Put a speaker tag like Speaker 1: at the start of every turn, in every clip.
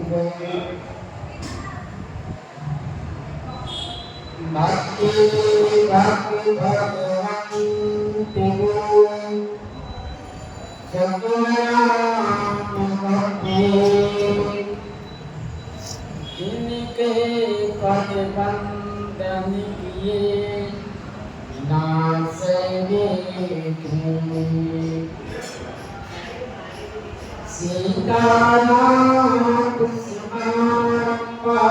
Speaker 1: भक्ति भक्ति भगवान तेगो सगुणान भक्ति इनके पद बंदन किए नास सीताराम कुसुमाम्बा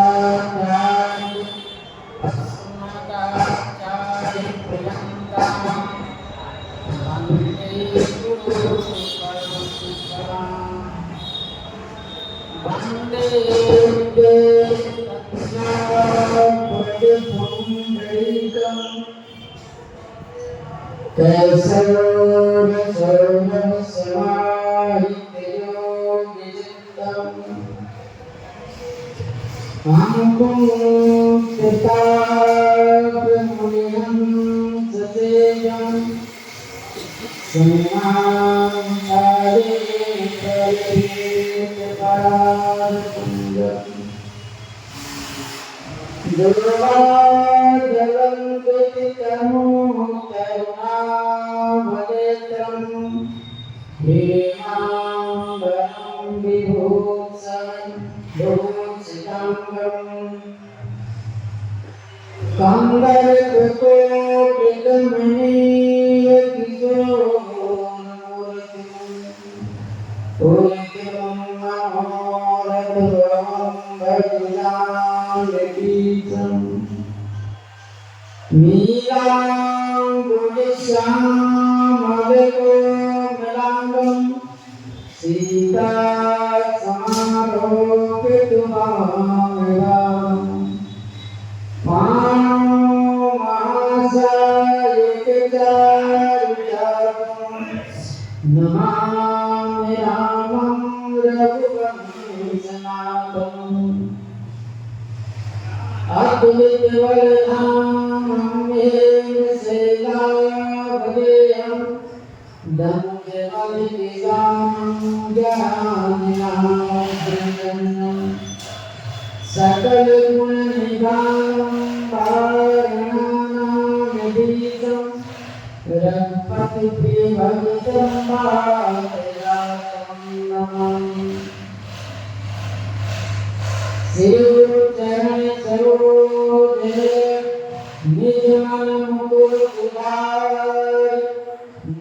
Speaker 1: रामानंदाचार्य अस्मदाचार्य प्रियंका वंदे गुरु परंपरा वंदे कैसर सर्व समाहितयो विजितम् हमको मुनिहं सतेजं सम्मानकारे पराकुंजं दुर्वादलं दुतितमो करुणावनेत्रं हेमाम्बरं विभूषणं भूषितांगं कंदर्पकोटिकमणीय किशोरमूर्तिं पूजितं मनोरथं भजनामृतं नीलाम्बुजश्यामलकोमलाङ्गं सीता समारोपितुमामिवाम् मानो महासायिकचारुचारुं नमामि रामं रघुवंशनाथम् अद्वैतवरधामं शैलावदेयं दन्दमलिकां ज्ञानानन्दं सकल गुण निधानं पावनानामधीतं रघुपति प्रियभक्तं वातरातं नमामि शिव चरण सरोज निज मन मुकुर उधार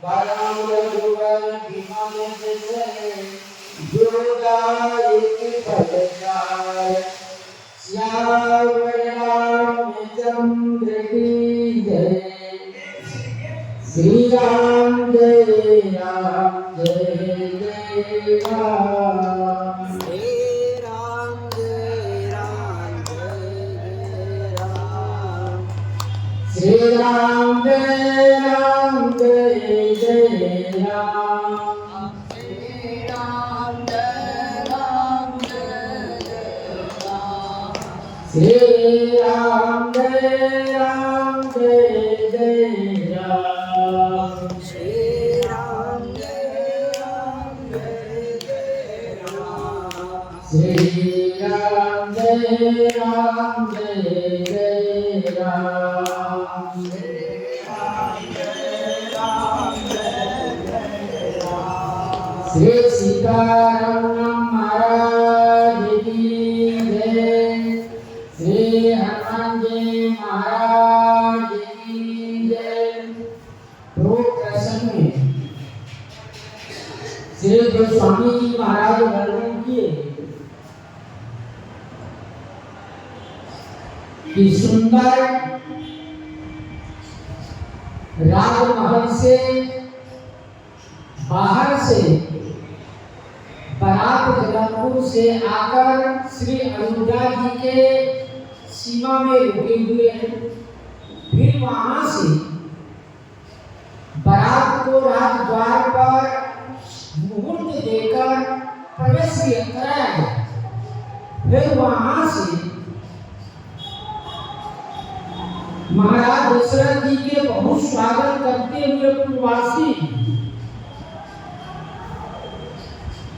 Speaker 1: बरम रघुवर विमल जस जोदायक फलचार श्याम रामचंद्र की जय श्री राम जय राम जय जय राम श्री राम जय राम जय जय राम श्री राम जय राम जय राम श्री राम जय राम जय जय राम श्री राम जय राम जय जय राम श्री राम जय राम जय जय राम श्री सीताराम महाराज की जय श्री हनुमान जी महाराज की जय। प्रभु प्रसन्न में श्री गोस्वामी जी महाराज वर्णन किए कि सुंदर राजमहल से बाहर से बारात जबलपुर से आकर श्री अयोध्या जी के सीमा में रुके हुए हैं। फिर वहां से बारात को राजद्वार पर मुहूर्त देकर प्रवेश कराया गया। फिर वहां से महाराज दशरथ जी के बहुत स्वागत करते हुए पूर्ववासी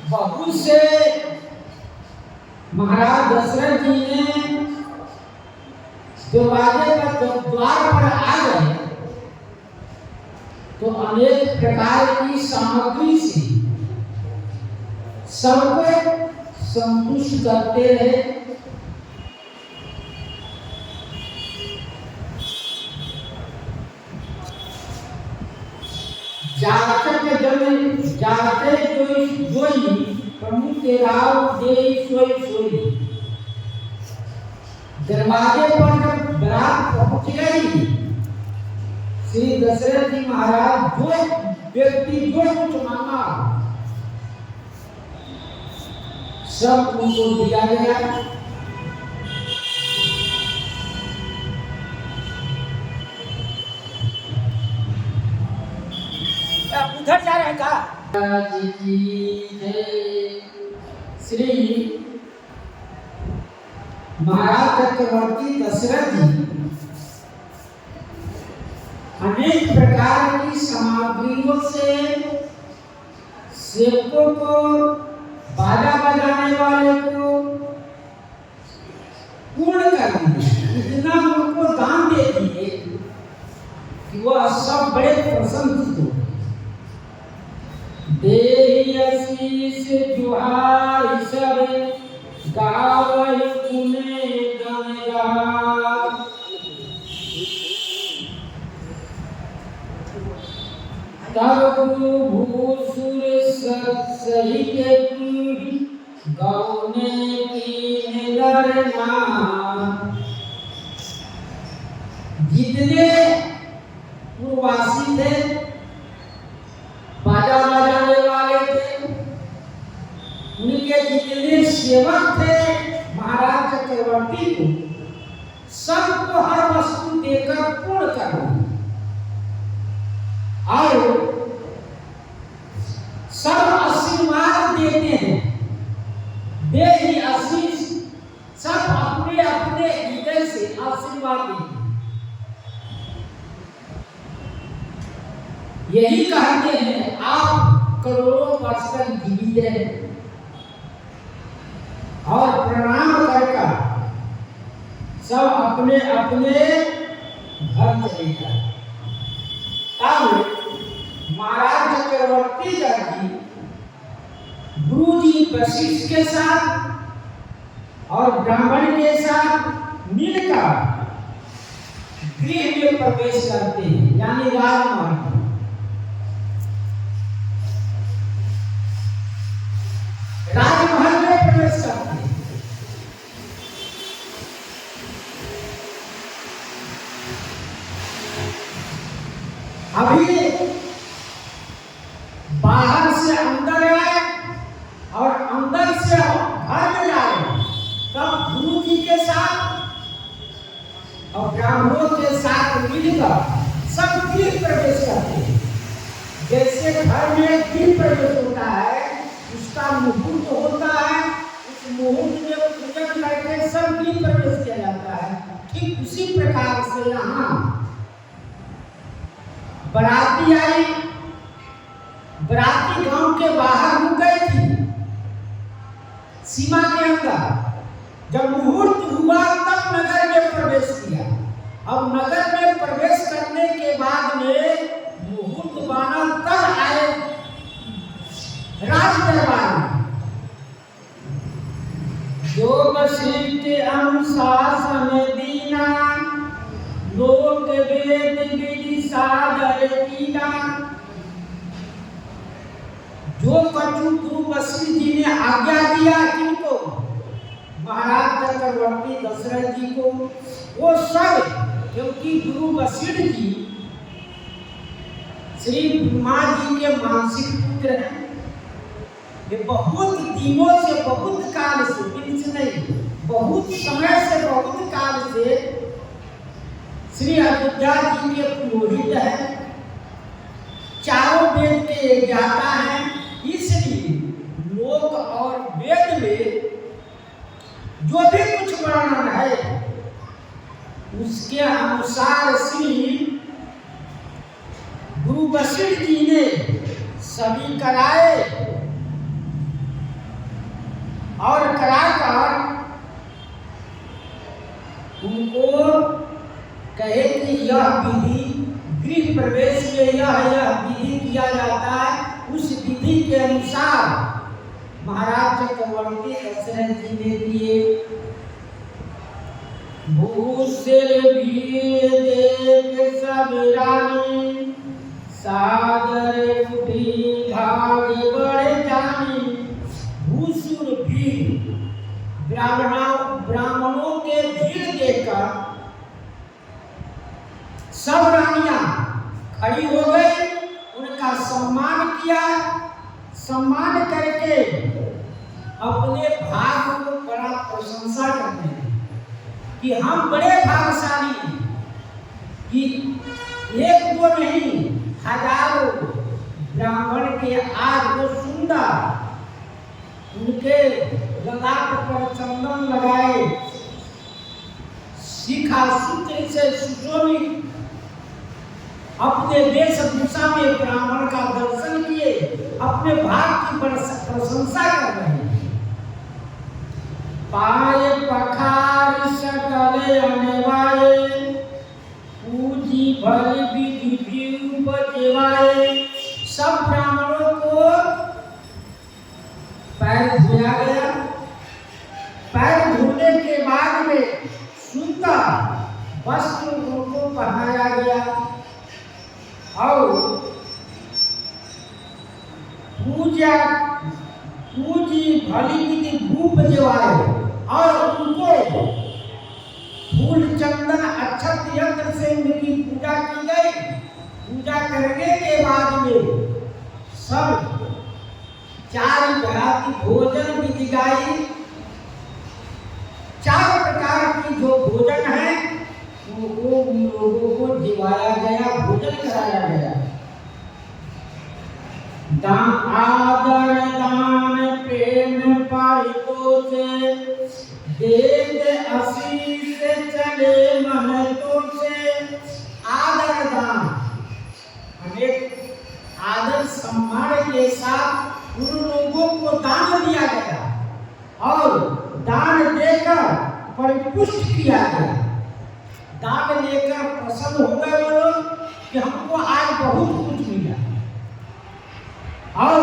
Speaker 1: बहुत से महाराज दशरथ जी ने दरवाजे पर द्वार पर आ गए तो अनेक प्रकार की सामग्री से सबको संतुष्ट करते रहे। जाते जोई प्रमुख के राव दे सोई दरवाजे पर जब बारात पहुंच गई, श्री दशरथ जी महाराज जो व्यक्ति जो कुछ मांगा सब उनको दिया गया।
Speaker 2: उधर जा रहे हैं का?
Speaker 1: श्री महाराज चक्रवर्ती दशरथ जी अनेक प्रकार की सामग्रियों से सेवकों को, बाजा बजाने वाले को पूर्ण कर दिए। इतना उनको दान दे दिए कि वह सब बड़े प्रसन्न हो। देहि आशीष जुहार सब गावहि पुने गणगान। तब भूसुर सही के गौने की नरना। जितने पूर्ववासी थे, बाजा बजाने वाले थे, उनके जितने सेवक थे महाराज चक्रवर्ती को सबको हर वस्तु देकर पूर्ण करना और सब आशीर्वाद देते हैं। दे ही आशीष, सब अपने अपने हृदय से आशीर्वाद देते हैं। यही कहते हैं आप करोड़ों वर्ष तक जीवित रहे और प्रणाम करके सब अपने अपने घर चले जाए। तब महाराज चक्रवर्ती जी गुरु जी वशिष्ठ के साथ और ब्राह्मण के साथ मिलकर गृह में प्रवेश करते हैं, यानी राजमहल। राजमहल में प्रवेश करते हैं। अभी बाहर से अंदर आए और अंदर से घर में जाए, तब गुरु जी के साथ और ब्राह्मणों के साथ मिलकर सब गृह प्रवेश करते हैं। जैसे घर में गृह प्रवेश होता है, उसका मुहूर्त होता है, उस मुहूर्त में पूजन करके सब गृह प्रवेश किया जाता है। ठीक उसी प्रकार से यहाँ बराती आई, बराती गांव के बाहर रुक गई थी सीमा के अंदर। जब मुहूर्त हुआ तब नगर में प्रवेश किया। अब नगर में प्रवेश करने के बाद में मुहूर्त बना तब आए राज दरबार में। जो वशिष्ठ अनुशासन दीना, लोक वेद विधि सादर कीना। जो कछु गुरु वशिष्ठ जी ने आज्ञा दिया किनको, महाराज चक्रवर्ती दशरथ जी को, वो सब, क्योंकि गुरु वशिष्ठ जी श्री ब्रह्मा जी के मानसिक पुत्र हैं। ये बहुत दिनों से, बहुत काल से, दिन से नहीं, बहुत समय से, बहुत काल से श्री अयोध्या जी के पुरोहित हैं, चारों वेद के ज्ञाता हैं। इसलिए लोक और वेद में जो भी कुछ वर्णन है उसके अनुसार श्री गुरु वशिष्ठ जी ने सभी कराए और कराकर उनको कहे कि यह विधि गृह प्रवेश में यह विधि किया जाता है। उस विधि के अनुसार महाराज चक्रवर्ती दशरथ जी ने दिए। भूषिर वीर देख सब रानी, सादर उठी भाग बढ़ जानी। भूषुर वीर ब्राह्मणों के भीड़ देखकर सब रानियां खड़ी हो गई, उनका सम्मान किया। सम्मान करके अपने भाग को बड़ा प्रशंसा करते हैं कि हम बड़े भाग्यशाली हैं कि एक दो नहीं हजारों ब्राह्मण के आज वो सुंदर उनके ललाट पर चंदन लगाए, शिखा सूत्र से सुशोभित अपने वेशभूषा में ब्राह्मण का दर्शन किए, अपने भाग की प्रशंसा कर रहे हैं। पाए पखार सकल अनवाए, पूजी भल विधि भी उपजेवाए। सब ब्राह्मणों को पैर धोया गया। पैर धोने के बाद में सुंदर वस्त्र उनको पहनाया गया और पूजी भली विधि धूप जवाए और उनको फूल चंदन अक्षत यंत्र से उनकी पूजा की गई। पूजा करने के बाद में सब 4 प्रकार की भोजन विधि गाई। 4 प्रकार की जो भोजन है उनको उन लोगों को दिवाया गया, भोजन कराया गया। आदर दान प्रेम पारितोष, देत आशीष चले महतोष। आदर दान अनेक आदर सम्मान के साथ उन लोगों को दान दिया गया और दान देकर परिपुष्ट किया गया। दान लेकर प्रसन्न हो गए वो लोग कि हमको आज बहुत कुछ मिला। और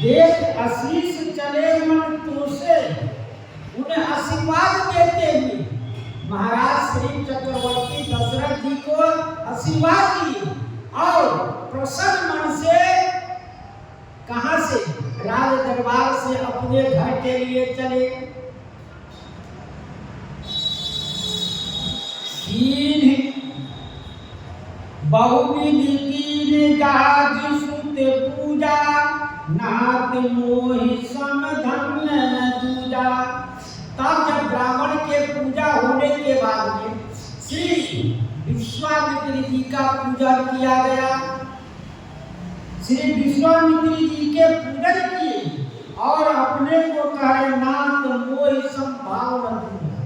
Speaker 1: देश आशीष चले मन तो से उन्हें आशीर्वाद देते हुए महाराज श्री चक्रवर्ती दशरथ जी को आशीर्वाद दिए और प्रसन्न मन से कहां से राज दरबार से अपने घर के लिए चले। बहुविधि की गाज सुत पूजा, नाथ मोहि सम धन्य न दूजा। तब जब ब्राह्मण के पूजा होने के बाद में श्री विश्वामित्र जी का पूजा किया गया। श्री विश्वामित्र जी के पूजन किए और अपने को कहे नाथ मोहि सम भाव न दूजा,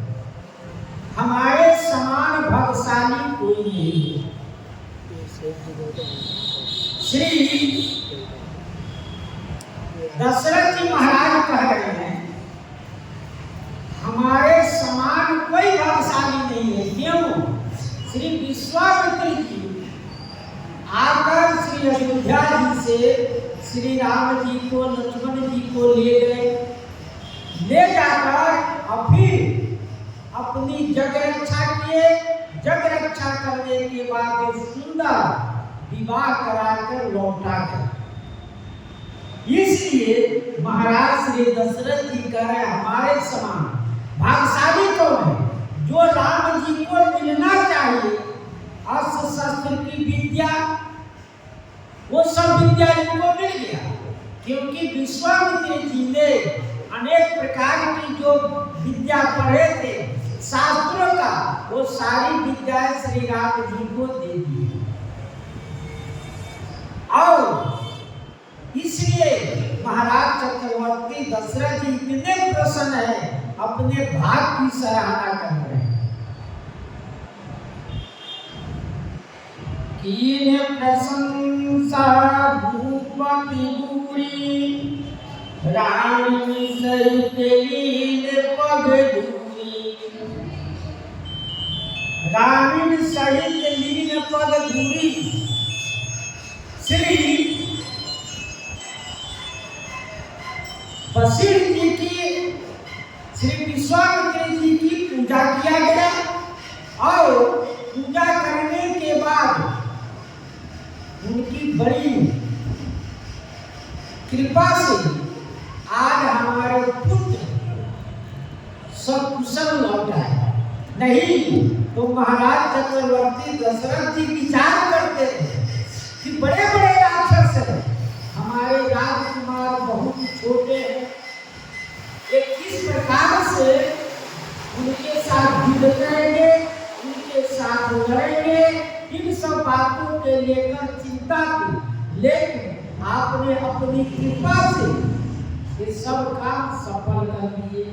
Speaker 1: हमारे समान भाग्यशाली कोई नहीं। श्री दशरथ जी महाराज कह रहे हैं हमारे समान कोई भाग्यशाली नहीं है। क्यों? श्री विश्वामित्र जी आकर श्री अयोध्या जी से श्री राम जी को लक्ष्मण जी को ले गए। ले जाकर अभी अपनी जग रक्षा किए। जग रक्षा करने के बाद सुंदर विवाह कराकर लौटा गए। इसलिए महाराज श्री दशरथ जी कह रहे हमारे समान भाग्यशाली कौन है? जो राम जी को मिलना चाहिए अस्त्र शस्त्र की विद्या, वो सब विद्या इनको मिल गया। क्योंकि विश्वामित्र जी ने अनेक प्रकार की जो विद्या पढ़े थे शास्त्रों का, वो सारी विद्याएं श्री राम जी को दे दी। और इसलिए महाराज चक्रवर्ती दशरथ जी इतने प्रसन्न है, अपने भाग की सराहना कर रहे हैं। कीन प्रशंसा भूपति बुरी, रानी सहित लीन पग धूरी, रानी सहित लीन पग धूरी। श्री वशिष्ठ जी की, श्री विश्वामित्र जी की पूजा किया गया और पूजा करने के बाद उनकी बड़ी कृपा से आज हमारे पुत्र सकुशल लौटा है। नहीं तो महाराज चक्रवर्ती दशरथ जी विचार करते थे कि बड़े बड़े राक्षस हैं, हमारे राजकुमार बहुत छोटे हैं, ये किस प्रकार से उनके साथ युद्ध करेंगे, उनके साथ लड़ेंगे, इन सब बातों के लेकर चिंता की। लेकिन आपने अपनी कृपा से ये सब काम सफल कर दिए।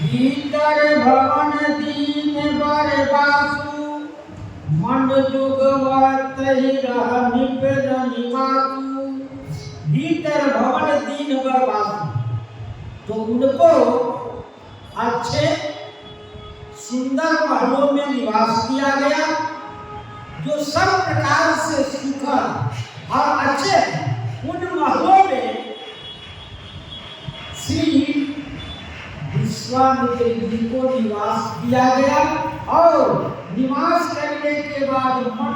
Speaker 1: भीतर भवन दीन बर बासु, मन जुगवत ही रह निपद निवासु। भीतर भवन दीन बर बासु, तो उनको अच्छे सुंदर महलों में निवास दिया गया, जो सब प्रकार से सुखद और अच्छे। उन महलों में श्री विश्वामित्र जी को निवास दिया गया और निवास करने के बाद मन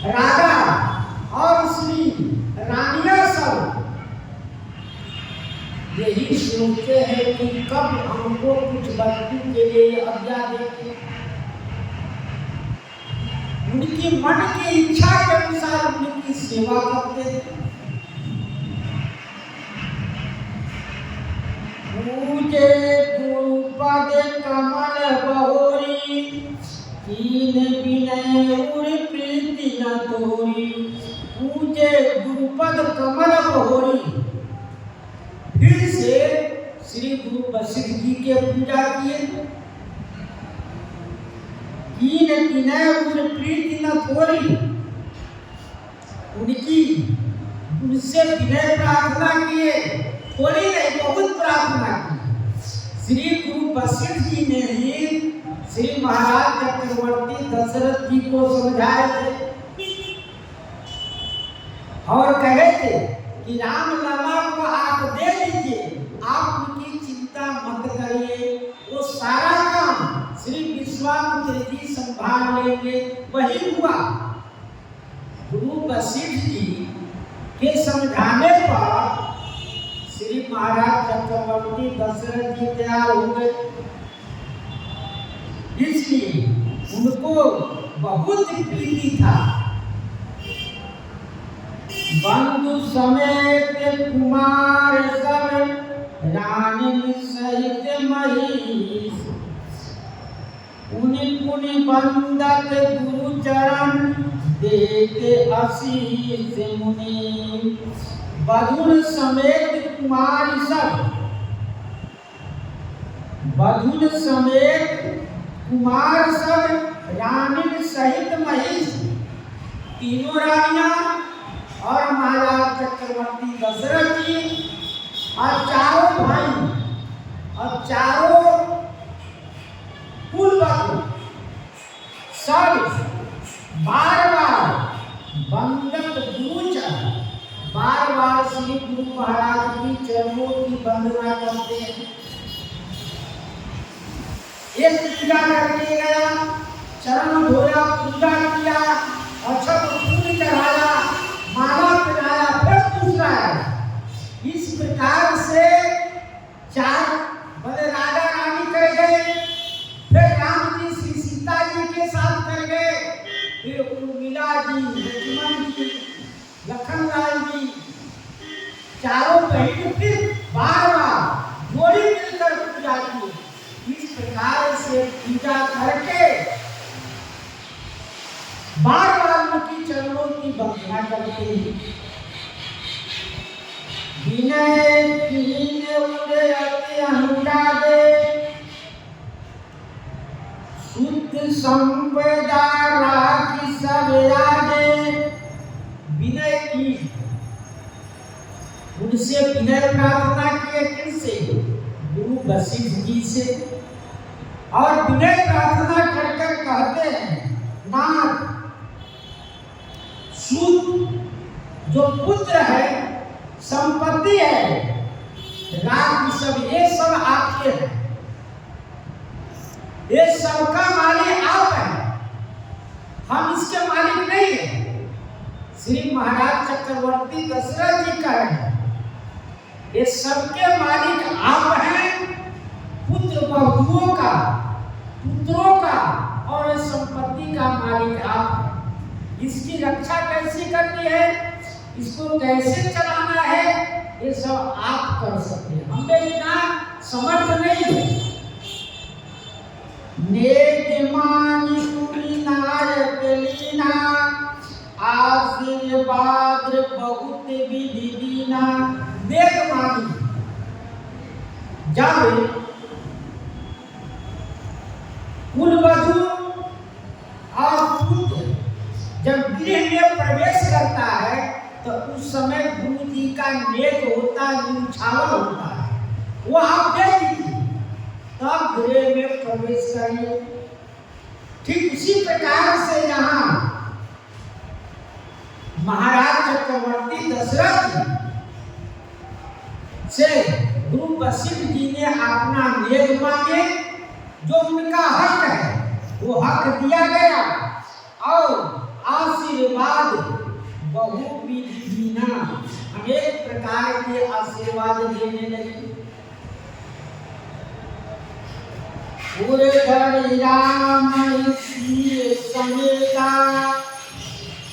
Speaker 1: राजा और श्री रानियां सब यही सोचते हैं कि कब हमको कुछ वस्तु के लिए आज्ञा देते। उनकी मन की इच्छा के अनुसार उनकी सेवा करते थे। पूजे गुरुपद कमल बहोरी, कीन विनय उर प्रीति न तोरी। पूजे गुरुपद कमल बहोरी। फिर से श्री गुरु वशिष्ठ जी के पूजा किए। कीन विनय उर प्रीति न तोरी, उनसे विनय प्रार्थना किए, थोड़ी नहीं बहुत प्रार्थना की। श्री गुरु वशिष्ठ जी ने ही श्री महाराज चक्रवर्ती दशरथ जी को समझाए थे और कहे थे कि राम लला को आप दे दीजिए, आप उनकी चिंता मत करिए, वो सारा काम श्री विश्वामित्र जी संभाल लेंगे। वही हुआ। गुरु वशिष्ठ जी के समझाने पर श्री महाराज चक्रवर्ती दशरथ जी तैयार हो गए। इसलिए उनको बहुत प्रीति था। बंधु समेत कुमार सब, रानी सहित महिष। पुनि पुनि बंदत गुरु चरण, देते आशीष मुनि। बधुन समेत कुमार सब, बधुन समेत कुमार सब, रानी सहित महिष। तीनों रानियां और महाराज चक्रवर्ती दशरथ जी और चारों भाई और चारों कुलवधु सब बार बार बंदत गुरु चरण, बार बार श्री गुरु महाराज की चरणों की वंदना करते हैं। एक पूजा करके गया, चरण धोया, पूजा किया, अक्षत फूल चढ़ाया, माला पहनाया, फिर दूसरा है। इस प्रकार से चार बड़े राजा रानी कर गए, फिर राम जी श्री सीता जी के साथ कर गए, फिर उर्मिला जी, लक्ष्मण जी, लखनलाल जी, चारों बहन फिर बार बार जोड़ी मिलकर पूजा की। इस प्रकार से पूजा करके बार बार उनकी चरणों की वंदना करते हैं। विनय कीन उदय अति अनुरागे, शुद्ध संपदा राखी सब आगे विनय की। उनसे विनय प्रार्थना किए, किनसे? गुरु वशिष्ठ जी से। और विनय प्रार्थना कर कर कहते हैं, नाथ शुद्ध जो पुत्र है, संपत्ति है, राज सब, ये सब आपके हैं, ये सबका मालिक आप हैं, हम इसके मालिक नहीं हैं। श्री महाराज चक्रवर्ती दशरथ जी कह रहे हैं, ये सबके मालिक आप हैं, पुत्र बहुओं का, पुत्रों का और इस संपत्ति का मालिक आप हैं। इसकी रक्षा कैसे करनी है, इसको कैसे चलाना है, ये सब आप कर सकते हैं, हमें इतना समर्थ नहीं है। नेक मानी तुमी नायक लीना, आशीर्वाद बहुत विधि दीना। नेक मानी, जब कुलवधु और पुत्र जब गृह में प्रवेश करता है तो उस समय गुरु जी का नेक होता, न्यौछावर होता है, वो आप दे दीजिए, तब गृह में प्रवेश करिए। ठीक इसी प्रकार से यहाँ महाराज चक्रवर्ती दशरथ से गुरु वशिष्ठ जी ने अपना नेक मांगे, जो उनका हक है वो हक दिया गया, और आशीर्वाद बहुविधि दीना, अनेक प्रकार के आशीर्वाद देने लगे। पूरे घर राम सीय समेता,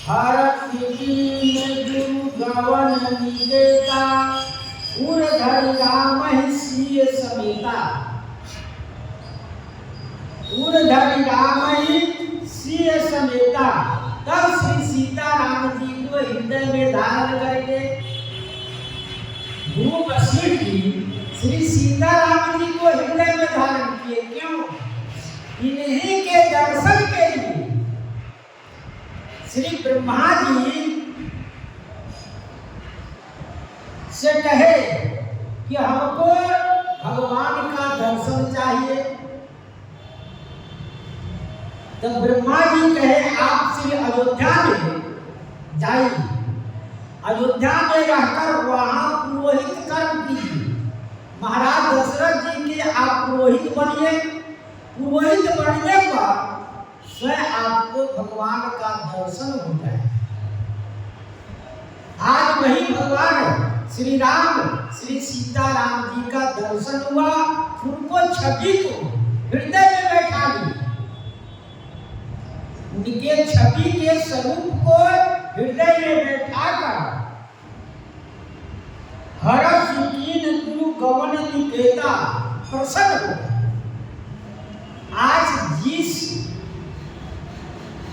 Speaker 1: हर गुरु गवन निदेता। पूरे घर राम सीय समेता, पूरे घर राम सीय समेता। तब श्री सीताराम जी को हृदय में धारण करके गुरु वशिष्ठ जी श्री सीताराम जी को हृदय में धारण किए। क्यों? इन्हीं के दर्शन के लिए। श्री ब्रह्मा जी से कहे कि हमको भगवान का दर्शन चाहिए, तो ब्रह्मा जी कहे आप श्री अयोध्या में जाइए, अयोध्या में रहकर वहां पुरोहित कर्म कीजिए। महाराज दशरथ जी के आप पुरोहित बनिए, पुरोहित बनने पर स्वयं आपको भगवान का दर्शन हो जाए। आज वही भगवान श्री राम श्री सीताराम जी का दर्शन हुआ, उनको छवि को हृदय में बैठा लिया, उनके छवि के स्वरूप को हृदय में बैठाकर हर सुकीन गुरु गवन निकेता प्रसन्न हो। आज जिस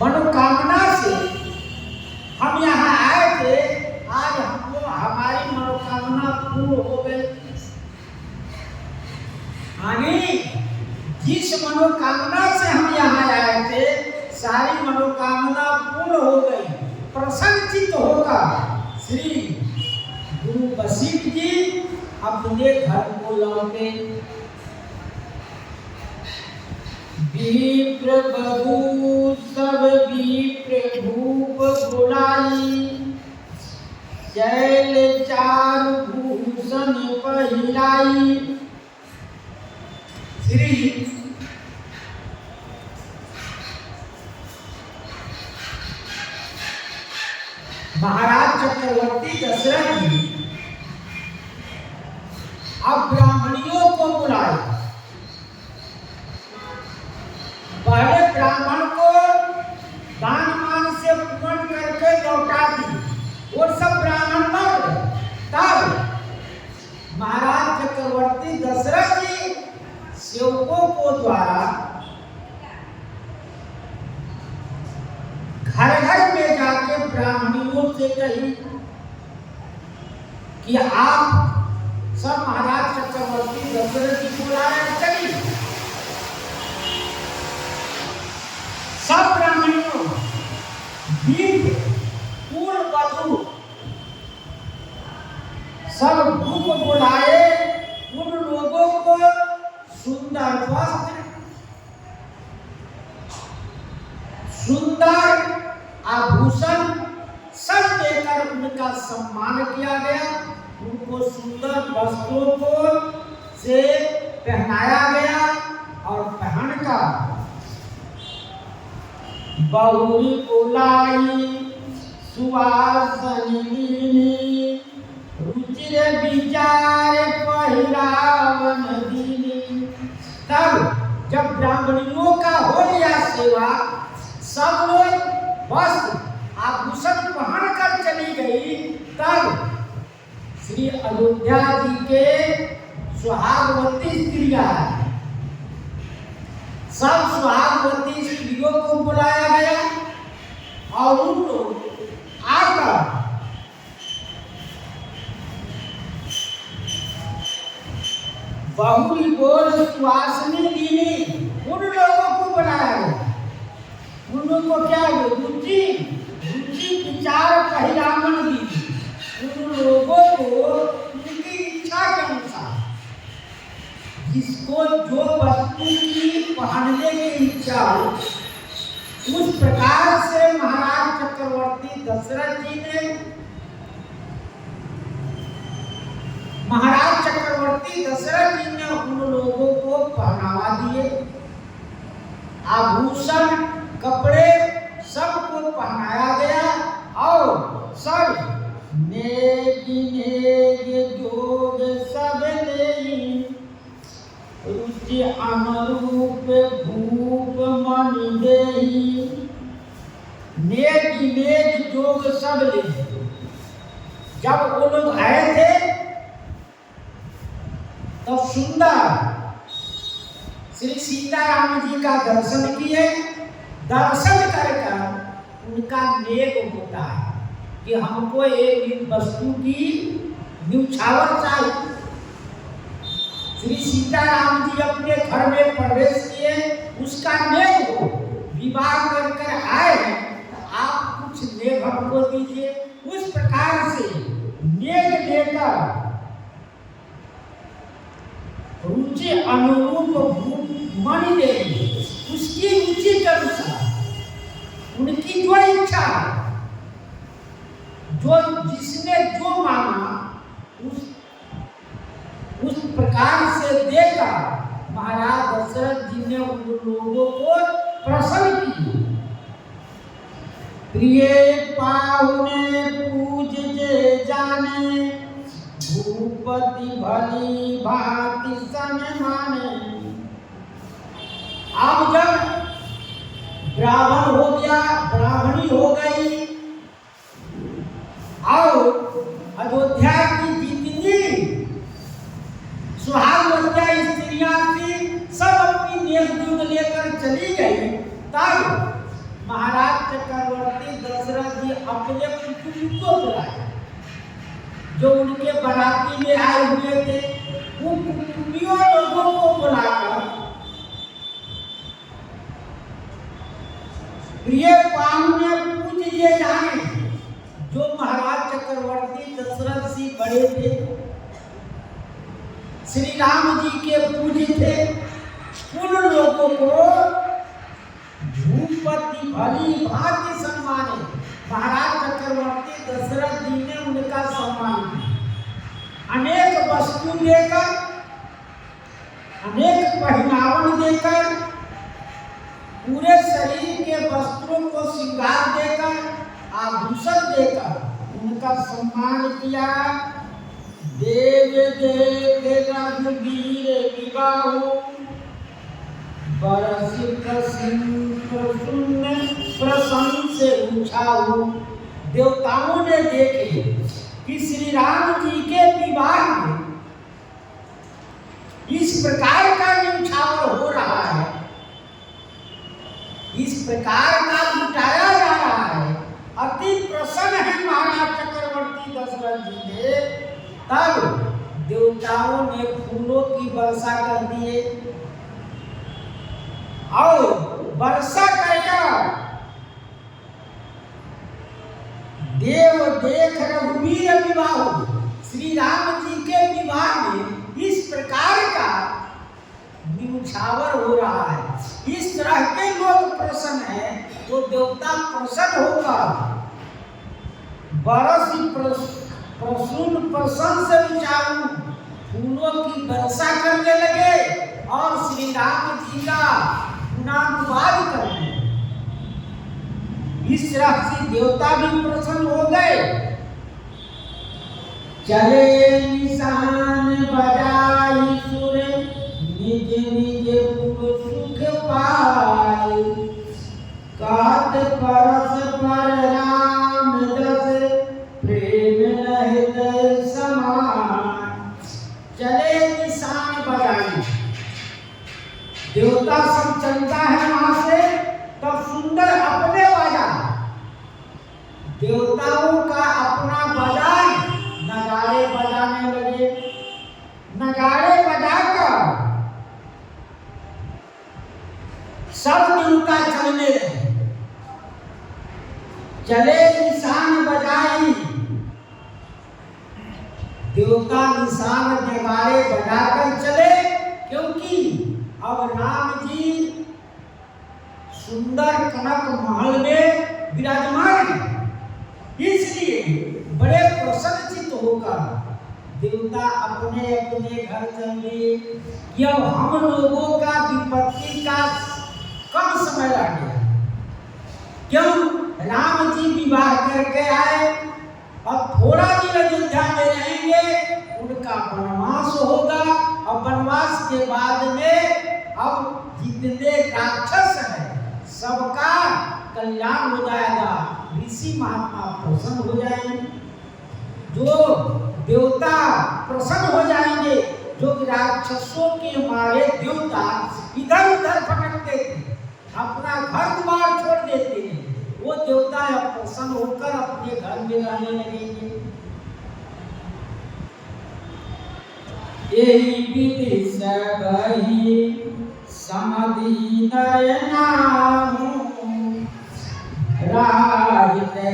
Speaker 1: मनोकामना से हम यहाँ आए थे, आज हमको हमारी मनोकामना पूर्ण हो गई। यानी जिस मनोकामना से हम यहाँ आए थे, सारी मनोकामना पूर्ण हो गई। प्रसन्नचित्त होकर श्री गुरु वशिष्ठ जी अपने घर को लौटे। विप्र बधू सब विप्र भूप बुलाई, जैल चारु भूषण पहिराई। श्री महाराज चक्रवर्ती दशरथ जी अब ब्राह्मणियों को बुलाए। पहले ब्राह्मण को दान मान से पूर्ण करके लौटा दी और सब ब्राह्मण मर गए। तब महाराज चक्रवर्ती दशरथ जी सेवकों को द्वारा घर घर में जाके ब्राह्मणियों से कही कि आप सब महाराज चक्रवर्ती दशरथ जी को लाए, चलिए ब्राह्मणों, दीप, कुल वधु सब भूप बुलाए। उन लोगों को सुंदर वस्त्र, सुंदर आभूषण सब देकर उनका सम्मान किया गया। उनको सुंदर वस्त्रों को से पहनाया गया और पहनकर बहुरी बुलाई सुवासनी रुचिर विचार पहिरावन दीनी। तब जब ब्राह्मणियों का हो गया सेवा, सब लोग वस्त्र आभूषण पहन कर चली गई, तब श्री अयोध्या जी के सुहागवती स्त्रियां, सब सुहागवती स्त्रियों को बुलाया गया और उन लोग आकर बहुरी बोल सुवासनी दीनी, उन लोगों को बुलाया गया। उन लोगों को क्या रुचि विचार पहिरावन दी। उन लोगों को उनकी इच्छा के अनुसार जिसको जो वस्तु की पहनने की इच्छा हो, उस प्रकार से महाराज चक्रवर्ती दशरथ जी ने उन लोगों को पहनावा दिए। आभूषण कपड़े सबको पहनाया गया और सब नेग जोग सब ले रुचि अनुरूप भूप मणि देहि। नेग जोग सब ले। जब वो लोग आए थे तब सुंदर श्री सीताराम जी का दर्शन किए। दर्शन कर उनका नेक होता है कि हमको एक वस्तु की न्यौछावर चाहिए। श्री सीताराम जी अपने घर में प्रवेश किए, उसका नेक हो। विवाह कर आए तो आप कुछ नेक हमको दीजिए। उस प्रकार से नेक देकर रुचि अनुरूप मणि देगी। उसकी रुचि के अनुसार उनकी जो इच्छा, जो जिसने जो मांगा उस प्रकार से देकर महाराज दशरथ जी ने उन लोगों को प्रसन्न किए। प्रिय पाहुने पूज जे जाने, भूपति भली भांति सन माने। अब जब ब्राह्मण हो गया, ब्राह्मणी हो गई और अयोध्या की जितनी सुहागवतिया स्त्रियां थी सब अपनी नेक दूध लेकर चली गई। तब महाराज चक्रवर्ती दशरथ जी अपने कुटुंब को बुलाए, जो उनके बाराती में आए हुए थे। उन कुटुंबियों लोगों को बुलाकर प्रिय पाहुने पूज्य जाने, जो महाराज चक्रवर्ती दशरथ जी बड़े थे, श्री राम जी के पूज्य थे, उन लोगों को भूपति भली भांति सम्माने। महाराज चक्रवर्ती दशरथ जी ने उनका सम्मान किया। अनेक वस्तु देकर, अनेक पहनावन देकर, पूरे शरीर के वस्त्रों को श्रृंगार देकर, आभूषण देकर उनका सम्मान किया। देव देव रघुवीर विवाहु, बरस प्रसन्न से उछाऊ। देवताओं ने देखे कि श्री राम जी के विवाह में इस प्रकार का न्यौछावर हो रहा है, इस प्रकार का लुटाया जा रहा है। अति प्रसन्न है महाराज चक्रवर्ती दशरथ जी ने। तब देवताओं ने फूलों की वर्षा कर दिए और वर्षा कर देव देख रघुवीर विवाह, श्री राम जी के विवाह में इस प्रकार का न्यूछावर हो रहा है। इस तरह के लोग प्रसन्न हैं तो देवता प्रसन्न होकर बरस प्रसून प्रसन्न से उचारू फूलों की वर्षा करने लगे और श्री राम जी का गुणानुवाद करने लगे। इस तरह से देवता भी प्रसन्न हो गए। चले निशान बजाई सुर निज निज पुर सुख पाए, कहत परस्पर राम दस प्रेम हृदय समान। चले निशान बजाई, देवता सब चलता है वहां से, तब सुंदर अपने बाजा, देवताओं का अपना बाजा नगाड़े बजाने लगे। नगाड़े बजाकर सब देवता चलने लगे। चले निशान बजाई, देवता निशान नगाड़े बजाकर चले, क्योंकि अब राम जी सुंदर कनक महल में विराजमान है। इसलिए बड़े प्रसन्नचित्त होकर देवता अपने अपने घर चल दिए। जब हम लोगों का विपत्ति का कम समय रह गया, क्यों राम जी विवाह करके आए, अब थोड़ा दिन अयोध्या में रहेंगे, उनका वनवास होगा और वनवास के बाद में अब जितने राक्षस हैं सबका कल्याण हो जाएगा, ऋषि महात्मा प्रसन्न हो जाएंगे, जो देवता प्रसन्न हो जाएंगे। जो राक्षसों के मारे देवता इधर उधर भटकते थे, अपना घर द्वार छोड़ देते हैं, वो देवता अब प्रसन्न होकर अपने घर में रहने लगेंगे। यही विधि सबहि समाधि नयनाहु, राहिते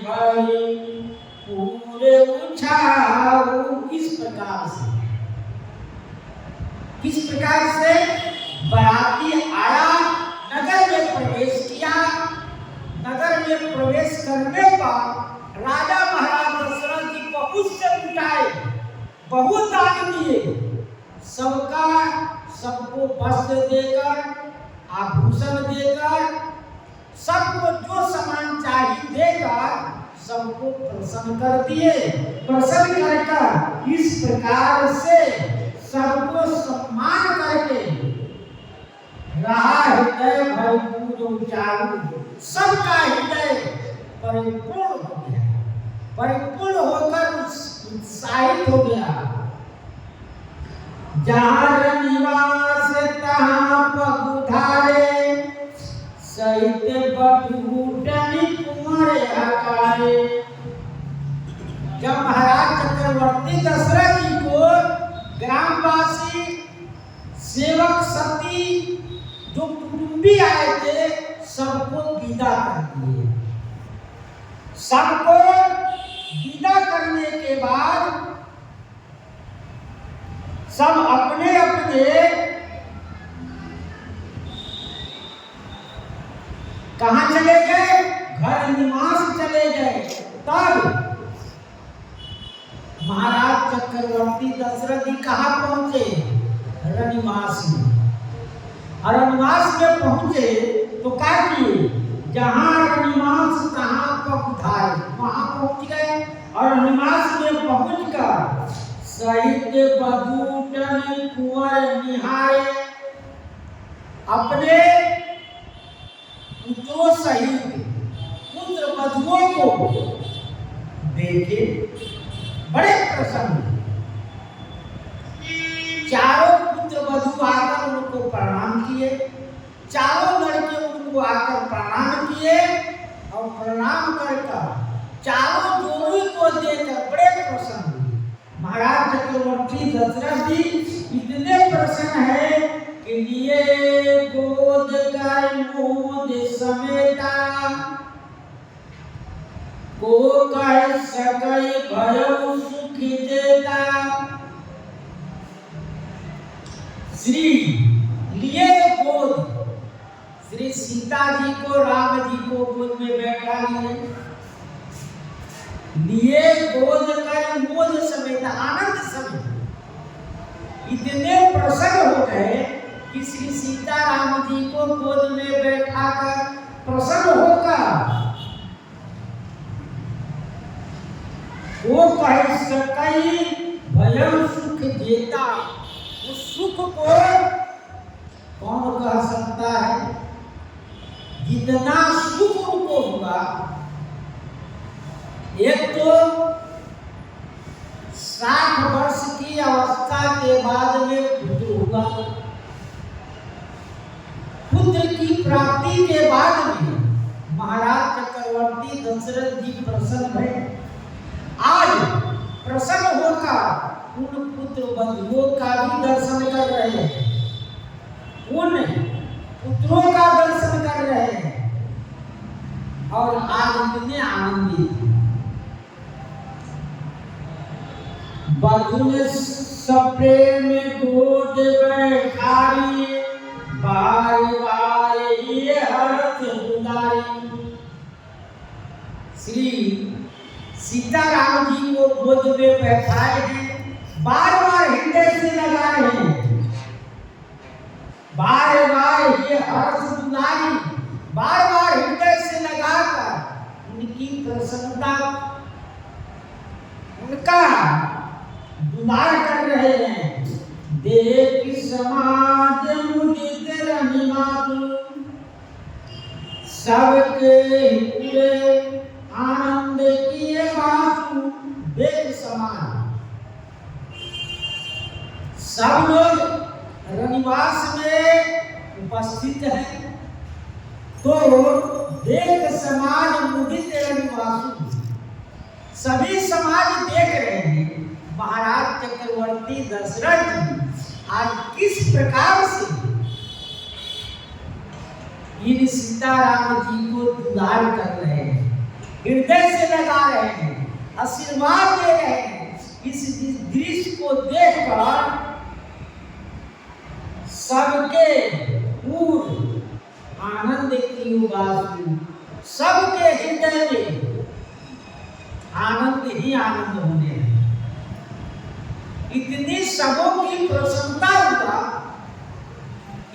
Speaker 1: भई पूरे उछाऊ। किस प्रकार से बाराती आया, नगर में प्रवेश किया। नगर में प्रवेश करने पर राजा महाराज दशरथ जी बहुत से उठाए, बहुत दान दिए, सबको वस्त्र देकर, आभूषण देकर, सबको जो सामान चाहिए देकर सबको प्रसन्न कर दिए। प्रसन्न कर इस प्रकार से सबको सम्मान करके रहा हृदय भरपूर उचारू, सबका हृदय परिपूर्ण हो गया, परिपूर्ण होकर उत्साहित हो गया। जहाँ निवास तहाँ पगुधारे, सहित बटूटनि कुंवर आकारे। जब महाराज चक्रवर्ती दशरथ जी को ग्रामवासी, सेवक, सती, जो कुटुंबी आए थे, सबको विदा कर दिए। सबको विदा करने के बाद सब अपने अपने कहाँ चले गए, घर निवास चले गए। तब महाराज चक्रवर्ती दशरथ जी कहाँ पहुंचे, रनिवास में। रनिवास में पहुंचे तो क्या किए, जहाँ रनिवास तहाँ पगुधारे, वहां पहुंच गए। और रनिवास में पहुंचकर सहित बधूटन कुंवर निहारे, अपने पुत्रों सहित पुत्र वधुओं को देखे, बड़े प्रसन्न। चारों पुत्र वधु आकर उनको प्रणाम किए, चारों लड़के उनको आकर प्रणाम किए, और प्रणाम करके चारों जोड़ी को देकर बड़े प्रसन्न। महाराज चक्रवर्ती दशरथ जी इतने प्रसन्न है कि लिए गोद कर मोद समेटा, को कह सकई भयउ सुख देता। श्री लिए गोद, श्री सीता जी को राम जी को गोद में बैठा लिए गोद कर मोद समेत आनंद समेत इतने प्रसन्न हो गए कि श्री सीता राम जी को गोद में बैठा कर प्रसन्न होकर वो कह सकई भयउ सुख देता। उस सुख को कौन कह सकता है? जितना सुख उनको हुआ, एक तो 60 वर्ष की अवस्था के बाद में पुत्र हुआ, पुत्र की प्राप्ति के बाद में महाराज चक्रवर्ती दशरथ जी प्रसन्न हुए। आज प्रसन्न होकर उन पुत्र बंधुओं का भी दर्शन कर रहे हैं, उन पुत्रों का दर्शन कर रहे हैं और आज इतने आनंदित। बधुन सप्रेम गोद बैठाई, बार बार ये हरत दुलारी। श्री सीता राम जी को गोद में बैठाए हैं, बार बार हृदय से लगा रहे हैं, बार बार ये हर्ष दुलारी, बार बार हृदय से लगाकर उनकी प्रसन्नता, उनका दुलार कर रहे हैं। देख समाज मुदित रही मातु, सबके पूरे आनंद किए बासु। देख समाज, सब लोग रनिवास में उपस्थित हैं, तो देख समाज मुदित रनिवासु, सभी समाज देख रहे हैं महाराज चक्रवर्ती दशरथ जी आज किस प्रकार से इन सीता राम जी को दुलार कर रहे हैं, हृदय से लगा रहे हैं, आशीर्वाद दे रहे हैं। इस दृश्य को देखकर सबके पूर्ण आनंद की उबासु, सबके हृदय में आनंद ही आनंद होने हैं। इतनी सबों की प्रसन्नता हुआ,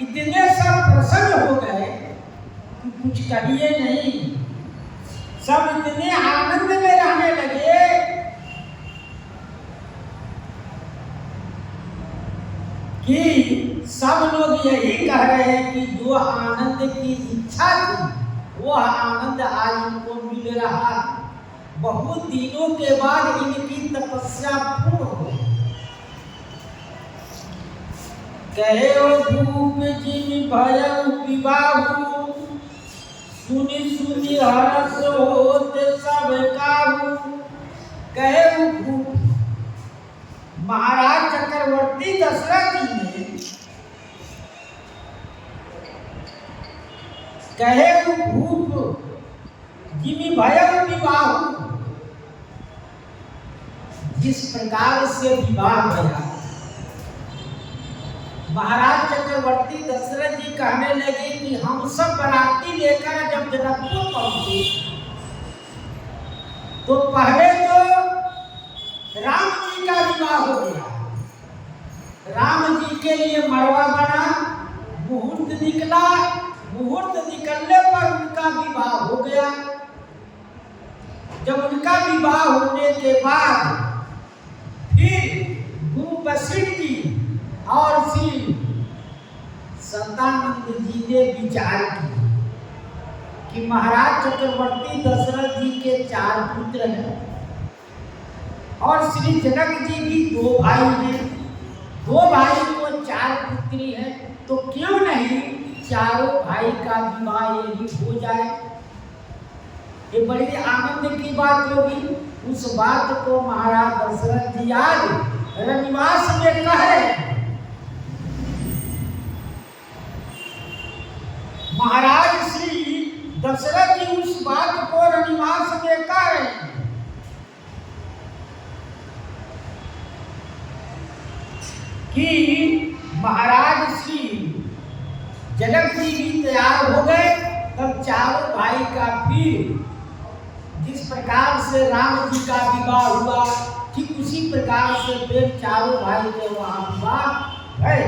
Speaker 1: इतने सब प्रसन्न हो गए कि कुछ कहिए नहीं। सब इतने आनंद में रहने लगे कि सब लोग यही कह रहे हैं कि जो आनंद की इच्छा थी वह आनंद आज उनको मिल रहा है। बहुत दिनों के बाद इनकी तपस्या पूर्ण हो। कहे भूप जिन भयउ विवाहु, सुनि सुनि हरस होत सब काहू। कहे भूप, महाराज चक्रवर्ती दशरथ जी ने कहे भूप जिन भयउ विवाहु, जिस प्रकार से विवाह गया, महाराज चक्रवर्ती दशरथ जी कहने लगे कि हम सब बराती लेकर जब जनकपुर पहुंचे तो पहले तो राम जी का विवाह हो गया। राम जी के लिए मड़वा बना, मुहूर्त निकला, मुहूर्त निकलने पर उनका विवाह हो गया। जब उनका विवाह होने के बाद फिर गुरु वशिष्ठ जी और श्री संतानंद जी ने विचार किया कि महाराज चक्रवर्ती दशरथ जी के 4 पुत्र हैं और श्री जनक जी भी 2 भाई हैं, 2 भाई को 4 पुत्री हैं, तो क्यों नहीं चारों भाई का विवाह यही हो जाए। ये बड़ी आनंद की बात होगी। उस बात को महाराज दशरथ जी आज रनिवास में कह रहे हैं। महाराज श्री दशरथ जी उस बात को रनिवास में कह रहे हैं कि महाराज श्री जनक जी भी तैयार हो गए। तब चारों भाई का फिर जिस प्रकार से राम जी का विवाह हुआ ठीक उसी प्रकार से फिर चारों भाई के वहां विवाह है।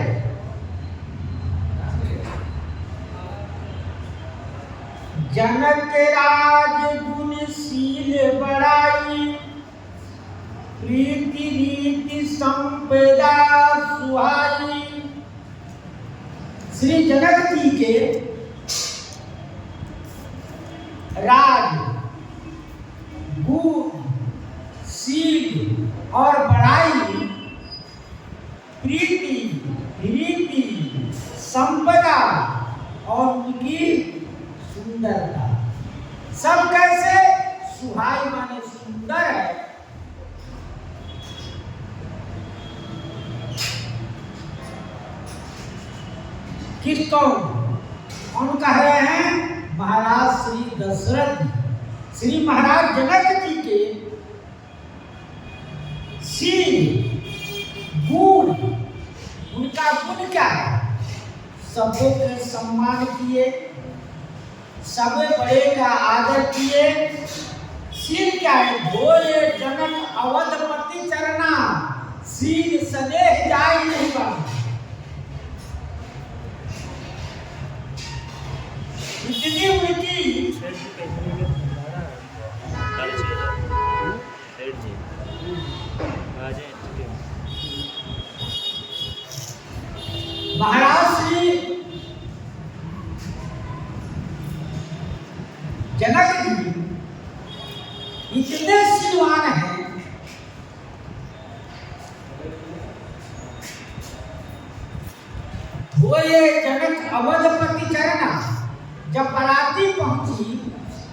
Speaker 1: जनक राज गुण शील बड़ाई प्रीति रीति संपदा सुहाई। श्री जनक जी के राज गुण शील और बड़ाई प्रीति रीति संपदा और उनकी सुंदरता सब कैसे सुहाई माने सुंदर है। किसको कौन कह रहे हैं? महाराज श्री दशरथ श्री महाराज जनक जी के शील गुण उनका गुण क्या है? सबों के सम्मान किए, सब बड़े का आदर किए। शील क्या है? धोए जनक अवधपति चरना शील सदेह जाय नहीं बन। इतनी उनकी महाराज श्री जनक जी इतने शीलवान हैं वो ये जनक अवधपति चरना जब बराती पहुंची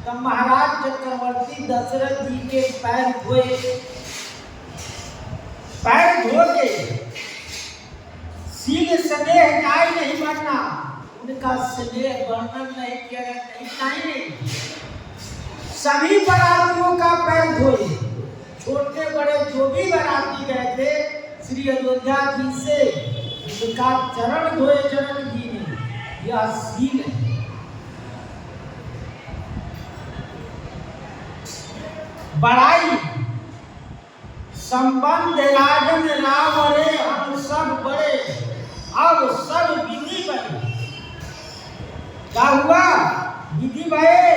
Speaker 1: तब महाराज चक्रवर्ती दशरथ जी के पैर धोए। पैर धो के शील स्नेह जाय नहीं बनना, उनका स्नेह वर्णन नहीं किया जाता। इतना ही नहीं, सभी बरातियों का पैर धोए। छोटे बड़े जो भी बराती गए थे श्री अयोध्या जी से उनका चरण धोए जनक जी ने। यह शील है। बड़ाई संबंध राजन रावरे हम सब बड़े अब सब विधि बने। क्या हुआ? विधि भये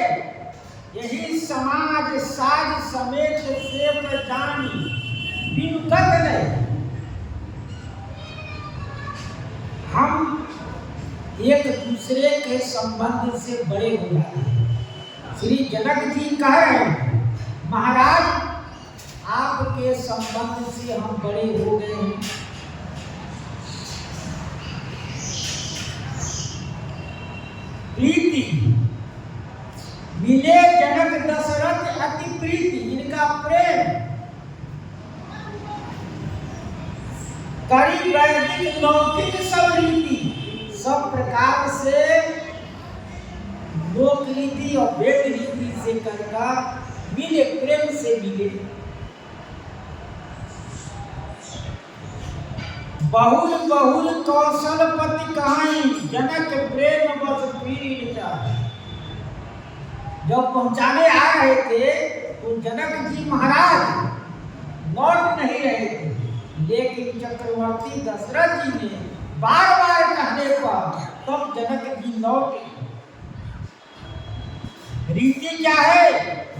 Speaker 1: यही समाज साज समेत सेव जानी बिनु कतले। हम एक दूसरे के संबंध से बड़े हो जाते हैं। श्री जनक जी कह रहे हैं महाराज आपके संबंध से हम बड़े हो गए हैं। प्रीति मिले जनक दशरथ अति प्रीति, इनका प्रेम करी वैदिक लौकिक सब रीति, सब प्रकार से लोक रीति और वेद रीति से करना मिले, प्रेम से मिले। बहुल बहुल कौशलपति कहाई जनक प्रेम बस पीर जाए। जब पहुंचाने आ रहे थे तो जनक जी महाराज लौट नहीं रहे थे, लेकिन चक्रवर्ती दशरथ जी ने बार बार कहने पर तब जनक जी लौटे। रीति क्या है?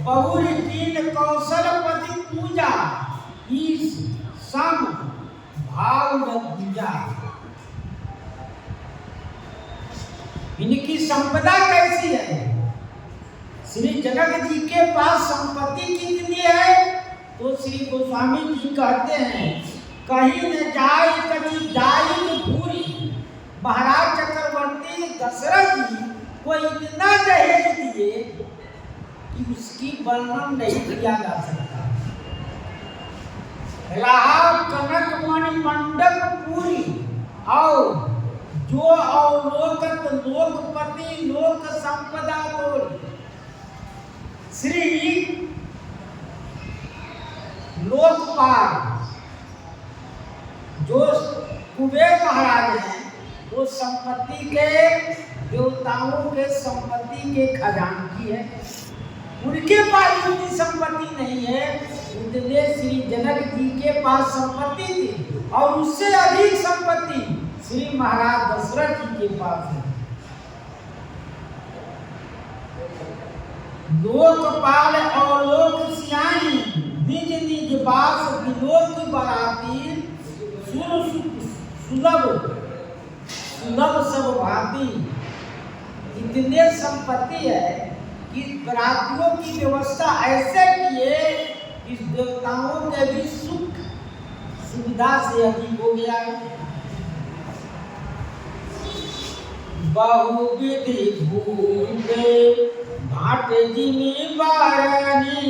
Speaker 1: बहुल तीन कौशलपति पूजा ईश सम भाव पूजा। इनकी संपदा कैसी है? श्री जनक जी के पास संपत्ति कितनी है? तो श्री गोस्वामी जी कहते हैं कहीं न जाय कभी जाय भूरी। महाराज चक्रवर्ती दशरथ जी को इतना दहेज दिए कि उसकी वर्णन नहीं किया जा सकता। रहा कनक मणि मंडप पूरी और जो अवलोकत लोकपति लोक संपदा तोड़ी। श्री लोकपाल जो कुबेर महाराज हैं, वो संपत्ति के देवताओं के संपत्ति के खजानची है। उनके पास उतनी संपत्ति नहीं है, उतने श्री जनक जी के पास संपत्ति थी, और उससे अधिक संपत्ति श्री महाराज दशरथ जी के पास है। लोकपाल और लोक सियानी निज निज बास विलोक बराती सुलभ सुलभ सब भांति। इतने संपत्ति है कि बरातियों की व्यवस्था ऐसे किए कि देवताओं के भी सुख सुविधा से अधिक हो गया है। बहुविधि भूपे भाट जिनी बारानी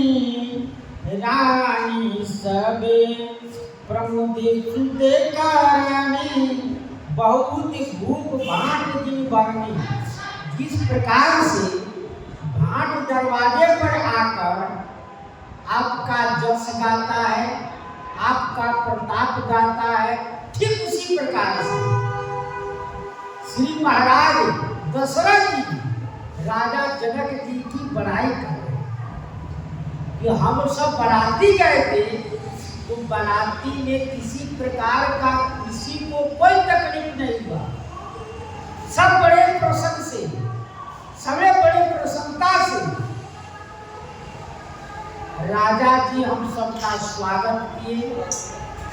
Speaker 1: रानी सबे प्रमुदे सुदे कारणी। बहुत भूप भाट जिनी बारानी, जिस प्रकार से भाट दरवाजे पर आकर आपका जस गाता है, आपका प्रताप गाता है, ठीक उसी प्रकार से श्री महाराज दशरथ जी राजा जनक जी की बड़ाई कर रहे कि हम सब बाराती गए थे, तो बाराती में किसी प्रकार का किसी को कोई तकलीफ नहीं हुआ, सब बड़े प्रसन्न से, सबे बड़ी प्रसन्नता से राजा जी हम सबका स्वागत किए।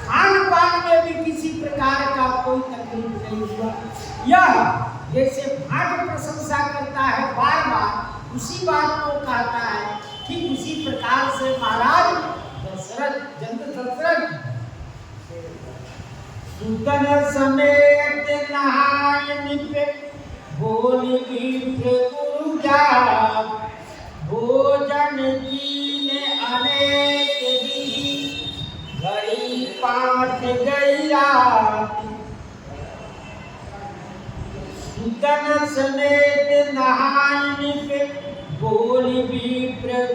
Speaker 1: खान पान में भी किसी प्रकार का कोई तकलीफ नहीं हुआ। यह जैसे भाट प्रशंसा करता है बार बार उसी बात को कहता है, ठीक उसी प्रकार से महाराज दशरथ सुतन समेत नहाय पे बोल गुरु जा भोजन कीने अनेक विधि घड़ी पाठ गई रात। सुतन समेत नहाय पे बोल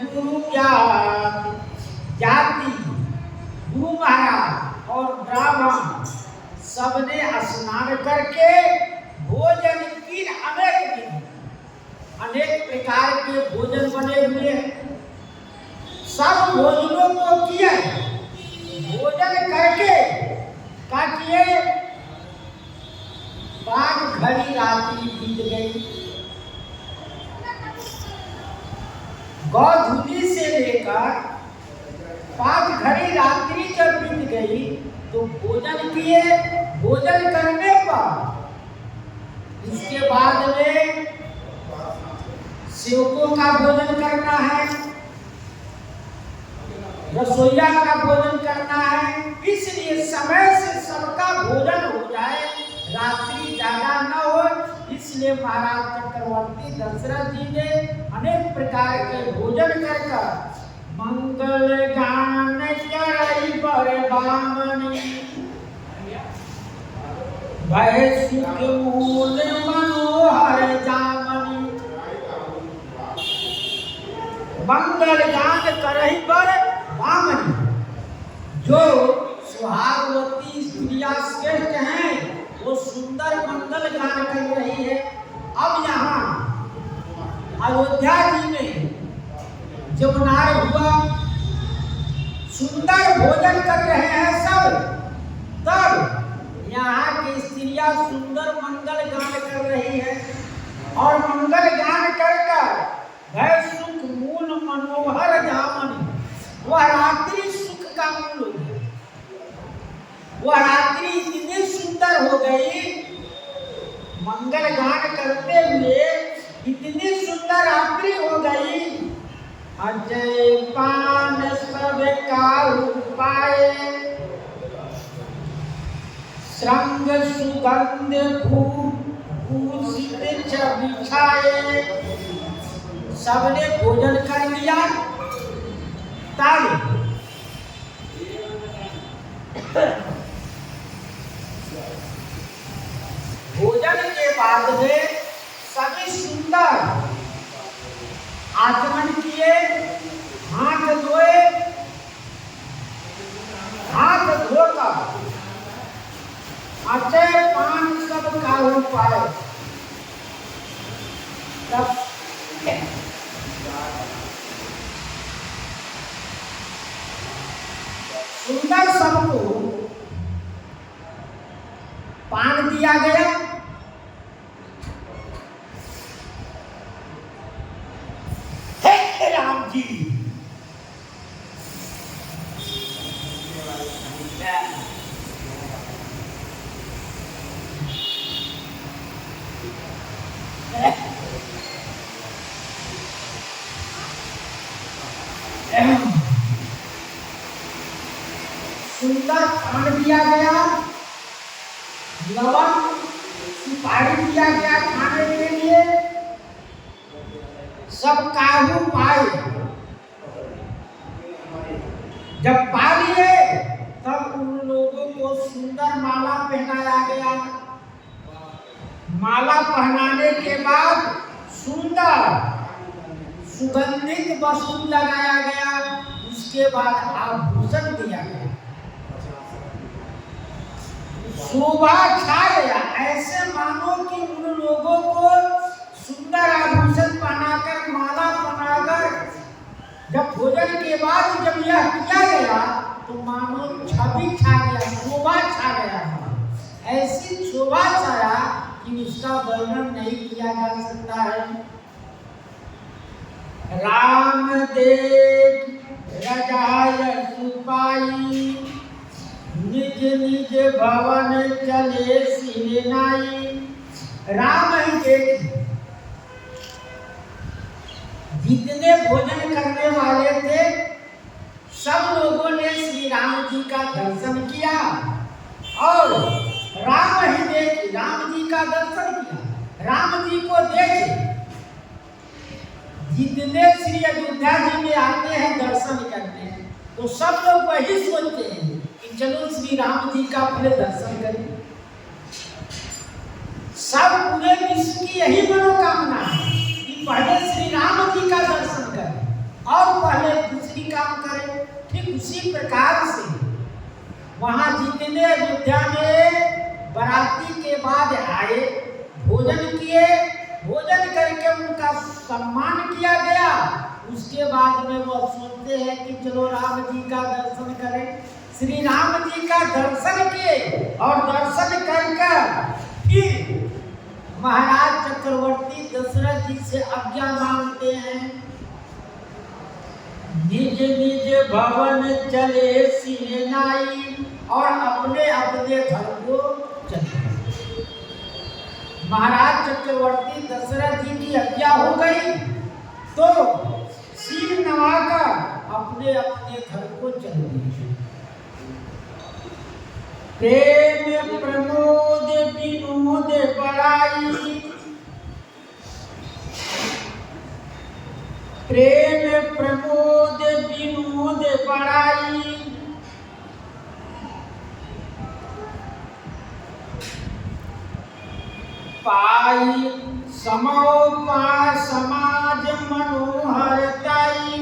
Speaker 1: गुरु जाति गुरु महाराज और ब्राह्मण सबने स्नान करके भोजन की अनेक प्रकार के भोजन बने हुए हैं। सब भोजनों को किए, भोजन करके क्या किए, पाँच घड़ी रात्रि बीत गई। गौधुली से लेकर 5 घड़ी रात्रि जब बीत गई तो भोजन किए। भोजन करने पर इसके बाद में सेवकों का भोजन करना है, रसोईया का भोजन करना है, इसलिए समय से सबका भोजन हो जाए, रात्रि ज्यादा न हो। इसलिए महाराज चक्रवर्ती दशरथ जी ने अनेक प्रकार के भोजन कर मंगल गान करई पर बामनी भय सुख मूल मनोहर जामनी। मंगल गान करई पर बामनी, जो सुहागवती स्त्रियां श्रेष्ठ हैं वो सुंदर मंगल गान कर रही है। अब यहाँ अयोध्या जी में जमुनार हुआ, सुंदर भोजन कर रहे हैं सब, तब यहाँ की स्त्रियां सुंदर मंगल गान कर रही है। और मंगल गान कर भय सुख मूल मनोहर जामन, वह रात्रि सुख का मूल हो गया। वह रात्रि इतनी सुंदर हो गई, मंगल गान करते हुए इतनी सुंदर रात्रि हो गई। अजय पान सब काहू पाए, श्रृंग सुगंध भूषित बिछाए। सबने भोजन कर लिया, तब भोजन के बाद में सभी सुंदर आचमन किए, सुंदर सबको पान दिया गया।
Speaker 2: हे राम जी,
Speaker 1: सुंदर पान दिया गया, लवण सुपारी दिया गया खाने के लिए। सब काहू पाए, जब पा लिए तब उन लोगों को सुंदर माला पहनाया गया। माला पहनाने के बाद सुंदर सुगंधित वस्तु लगाया गया। उसके बाद आभूषण दिया गया। शोभा छा गया, ऐसे मानो कि उन लोगों को सुंदर आभूषण पहनाकर, माला पहनाकर, जब भोजन के बाद जब यह किया गया तो मानो छवि छा गया, शोभा छा गया। ऐसी शोभा छाया कि उसका वर्णन नहीं किया जा सकता है। राम देख रजाय सुपाई, निज निज भवन चले सिरनाई। राम ही देख, जितने भोजन करने वाले थे सब लोगों ने श्री राम जी का दर्शन किया और राम ही देख, राम जी का दर्शन किया। राम जी को देख जितने श्री अयोध्या जी में आते हैं दर्शन करने, तो सब लोग वही सोचते हैं कि चलो श्री राम जी का पहले दर्शन करें। सब पूरे विश्व की यही मनोकामना है कि पहले श्री राम जी का दर्शन करें और पहले दूसरी काम करें। ठीक उसी प्रकार से वहां जितने अयोध्या में बाराती के बाद आए, भोजन किए, भोजन करके उनका सम्मान किया गया। उसके बाद में वो सोचते हैं कि चलो राम जी का दर्शन करें। श्री राम जी का दर्शन किए और दर्शन कर फिर महाराज चक्रवर्ती दशरथ जी से आज्ञा मांगते हैं। निज निज भवन चले सिरनाई, और अपने अपने घर को चले। महाराज चक्रवर्ती दशरथ जी की आज्ञा हो गई तो सिर नवाकर अपने अपने घर को चले गए। प्रेम प्रमोद विनोद बड़ाई, प्रेम प्रमोद विनोद बड़ाई। पाई समोपा समाज मनोहरताई,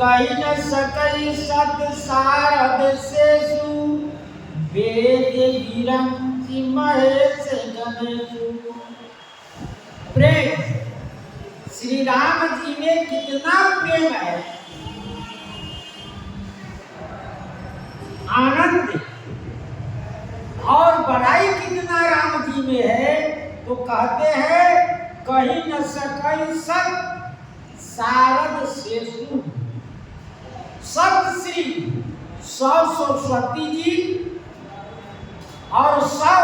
Speaker 1: कही न सकई सत सारद सेसु, वेद विरंति महेश गणेशु। प्रेम, श्री राम जी में कितना प्रेम है, आनंद और बड़ाई कितना राम जी में है। तो कहते हैं कहीं न सकई सत सारद सेसु। सत श्री सौ सरस्वती जी और सौ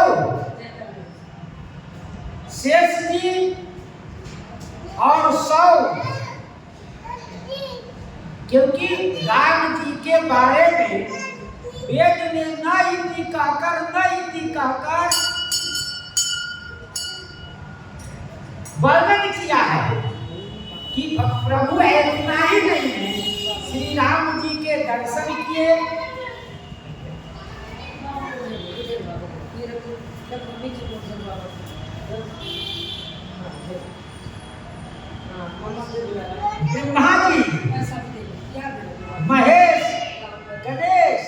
Speaker 1: शेष जी और सौ, क्योंकि राम जी के बारे में वेद ने न इति कहकर वर्णन किया है कि प्रभु इतना ही नहीं है, श्री राम जी के दर्शन किए, ब्रह्मा जी, महेश, गणेश,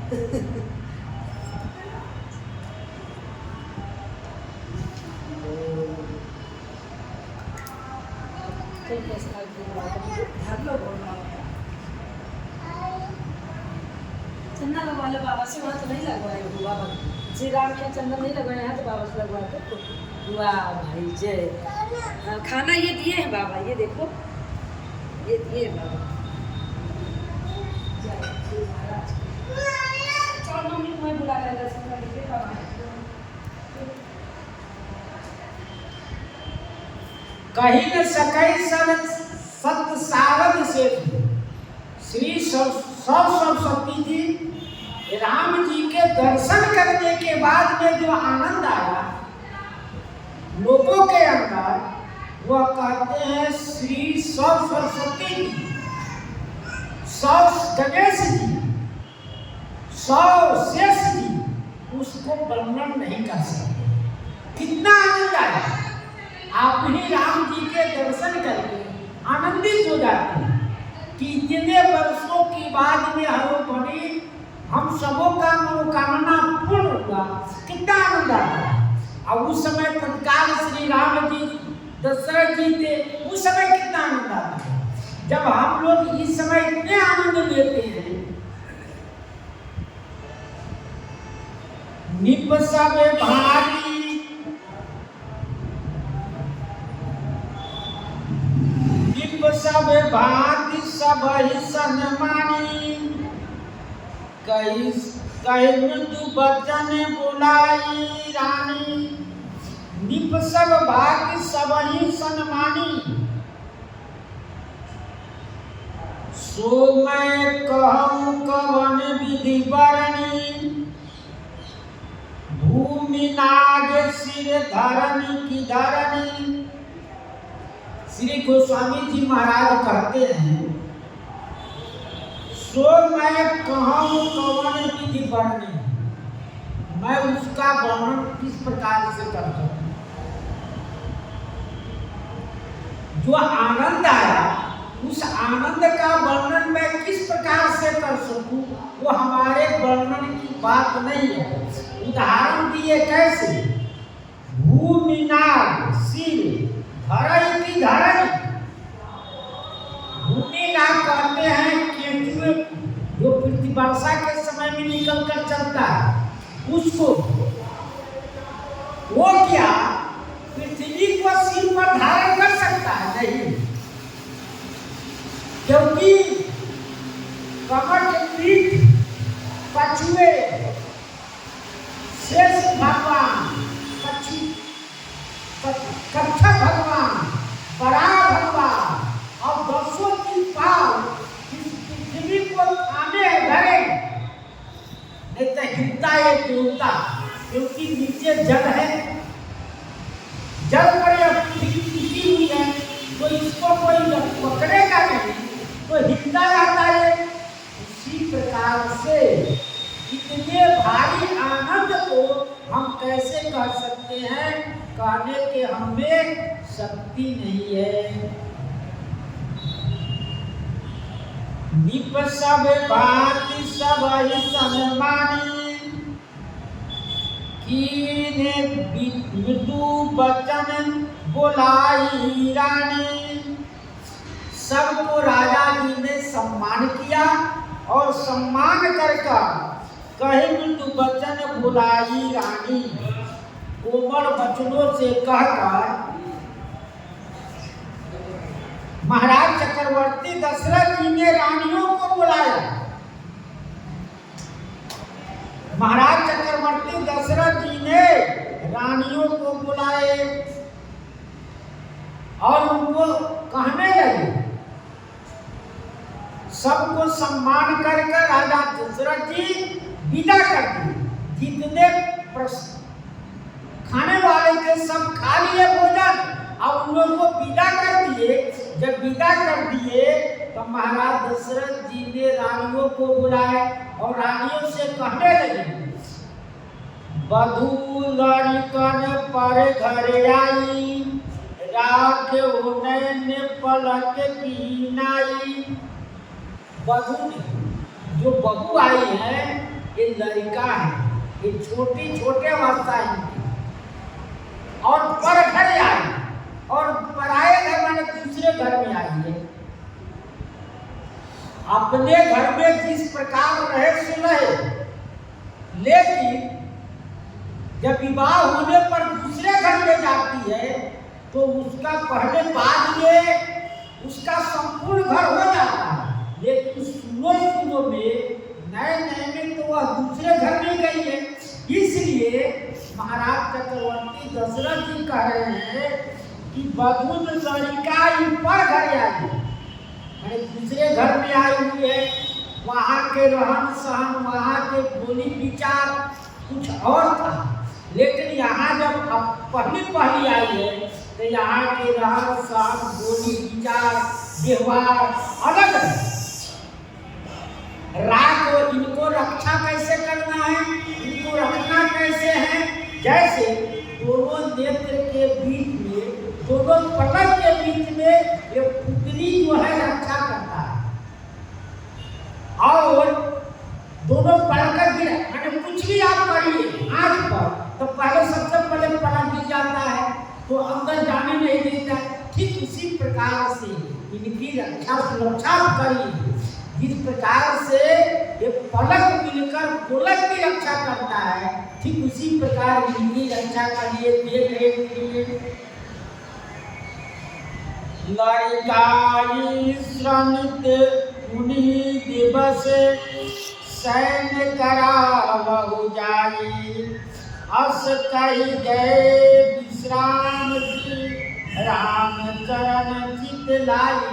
Speaker 3: चंदन लगवा लो बाबा से, वहाँ तो नहीं लगवाए हो बाबा। श्री राम के चंदन नहीं लगवाए हैं तो बाबा से लगवा दो। वाह भाई जय। खाना ये दिए हैं बाबा, ये देखो ये दिए हैं बाबा। जय श्री महाराज। चलो मम्मी तुम्हें बुला रहे हैं दर्शन करने के लिए बाबा।
Speaker 1: कही न सकई सत सारद से श्री सरस्वती जी राम जी के दर्शन करने के बाद में जो आनंद आया लोगों के अंदर, वह कहते हैं श्री सरस्वती जी, गणेश जी, शेष जी, उसको वर्णन नहीं कर सकते। कितना आनंद आया। आप ही राम जी के दर्शन करके आनंदित हो जाते हैं कि इतने वर्षों की बाद में हरोपरी हम सबों का मनोकामना पूर्ण हुआ। कितना आनंद आता है। और उस समय तत्काल श्री राम जी दशरथ जी थे, उस समय कितना आनंद आता है। जब हम लोग इस समय इतने आनंद लेते हैं, निप सब भारी सब भांति सब ही सन्मानी, कई मृदु बचन बुलाई रानी। निप सब भांति सब ही सन्मानी, सो मैं कहूँ कवन विधि बरनी। भूमि नाग सिर धरनी की धरनी। श्री गोस्वामी जी महाराज कहते हैं, सो मैं कहूँ कवन विधि वर्णन, मैं उसका वर्णन किस प्रकार से कर सकूं। जो आनंद आया उस आनंद का वर्णन मैं किस प्रकार से कर सकूं, वो हमारे वर्णन की बात नहीं है। उदाहरण दिए कैसे, भूमि नाग सिर धरई की धरई। भूमि नाग कहते हैं केंचुए जो पृथ्वी वर्षा के समय में निकल कर चलता है, उसको वो क्या पृथ्वी को सिर पर धारण कर सकता है? नहीं, क्योंकि कमर पीठ कछुए शेष भगवान, कच्छप भगवान, बड़ा भगवान और दसों की पाव इस पृथ्वी को थामे धरे, नहीं तो हिलता है डूबता, क्योंकि नीचे जल है। जल पर यह टिकी हुई है तो इसको कोई पकड़ेगा नहीं, तो हिलता रहता है। उसी प्रकार से इतने भारी आनंद को हम कैसे कर सकते हैं, कहने के हमें शक्ति नहीं है। निप सब भांति सब ही सन्मानी, कीने मृदु बचन बुलाई रानी। सबको राजा जी ने सम्मान किया और सम्मान करके कहे मृदु बचन बुलाई रानी। कोमल वचनों से कहकर महाराज चक्रवर्ती दशरथ जी ने रानियों को बुलाया। महाराज चक्रवर्ती दशरथ जी ने रानियों को बुलाए और उनको कहने लगे, सबको सम्मान करके राजा दशरथ जी विदा कर दिए। जितने खाने वाले थे सब खा लिए भोजन और उन लोगों को विदा कर दिए। जब विदा कर दिए तो महाराज दशरथ जी ने रानियों को बुलाए और रानियों से कहने लगे, बधू लड़कन पर घर आई, राखे उन्हें पलक की नाई। बधू जो बहू आई है, ये ये लड़का है, ये छोटी छोटे अवस्था इनकी, और पर घर आई, और पराए घर माने दूसरे घर में आई है। अपने घर में जिस प्रकार रहे सो रहे, लेकिन जब विवाह होने पर दूसरे घर में जाती है तो उसका पहले बाद में उसका संपूर्ण घर हो जाता है, लेकिन सुनो में नए में तो वह दूसरे घर में गई है। इसलिए महाराज चक्रवर्ती दशरथ जी कह रहे हैं कि बधुन लड़का पर घर आई, मैंने दूसरे घर में आई हुई है। वहाँ के रहन सहन, वहाँ के बोली विचार कुछ और था, लेकिन यहाँ जब अब पहली आई है तो यहाँ के रहन सहन, बोली विचार, व्यवहार अलग है। रात इनको रक्षा कैसे करना है, इनको रखना कैसे है, जैसे दोनों नेत्र के बीच में, दोनों पलक के बीच में ये पुतली जो है रक्षा करता है, और दोनों पलक गिर, मैंने कुछ भी आप करिए आंख पर तो पहले सबसे पहले पलक गिर जाता है तो अंदर जाने नहीं देता। ठीक उसी प्रकार से इनकी रक्षा सुरक्षा करिए, जिस प्रकार से ये पलक मिलकर गोलक की रक्षा करता है, ठीक उसी प्रकार इनकी रक्षा करिए। देख लड़काई श्रमित मुनि दिवस सैन्य करावहु जाई, अस कही गए विश्राम जी राम चरण चित लाई।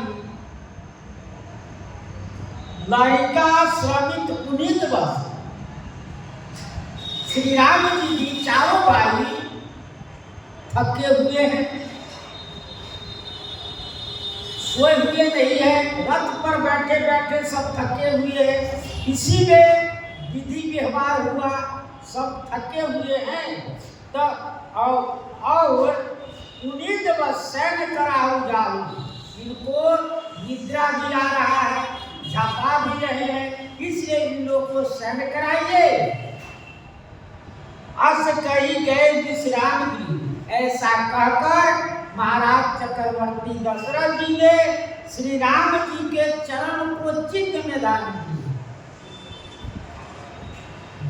Speaker 1: लड़का श्रमित मुनि दिवस, श्री राम जी की चारों भाई थके हुए हैं, सोए हुए नहीं है, रथ पर बैठे बैठे सब थके हुए हैं। इसी में विधि व्यवहार हुआ, सब थके हुए हैं। तो और उन्हीं दिवस सैन्य कराहु जाऊ, इनको निद्रा भी आ रहा है, झपा भी रहे हैं, इसलिए इन लोगों को सैन्य कराइए। अस कही गए विश्राम की, ऐसा कहकर महाराज चक्रवर्ती दशरथ जी ने श्री राम जी के चरण को चित्त में धारण किया।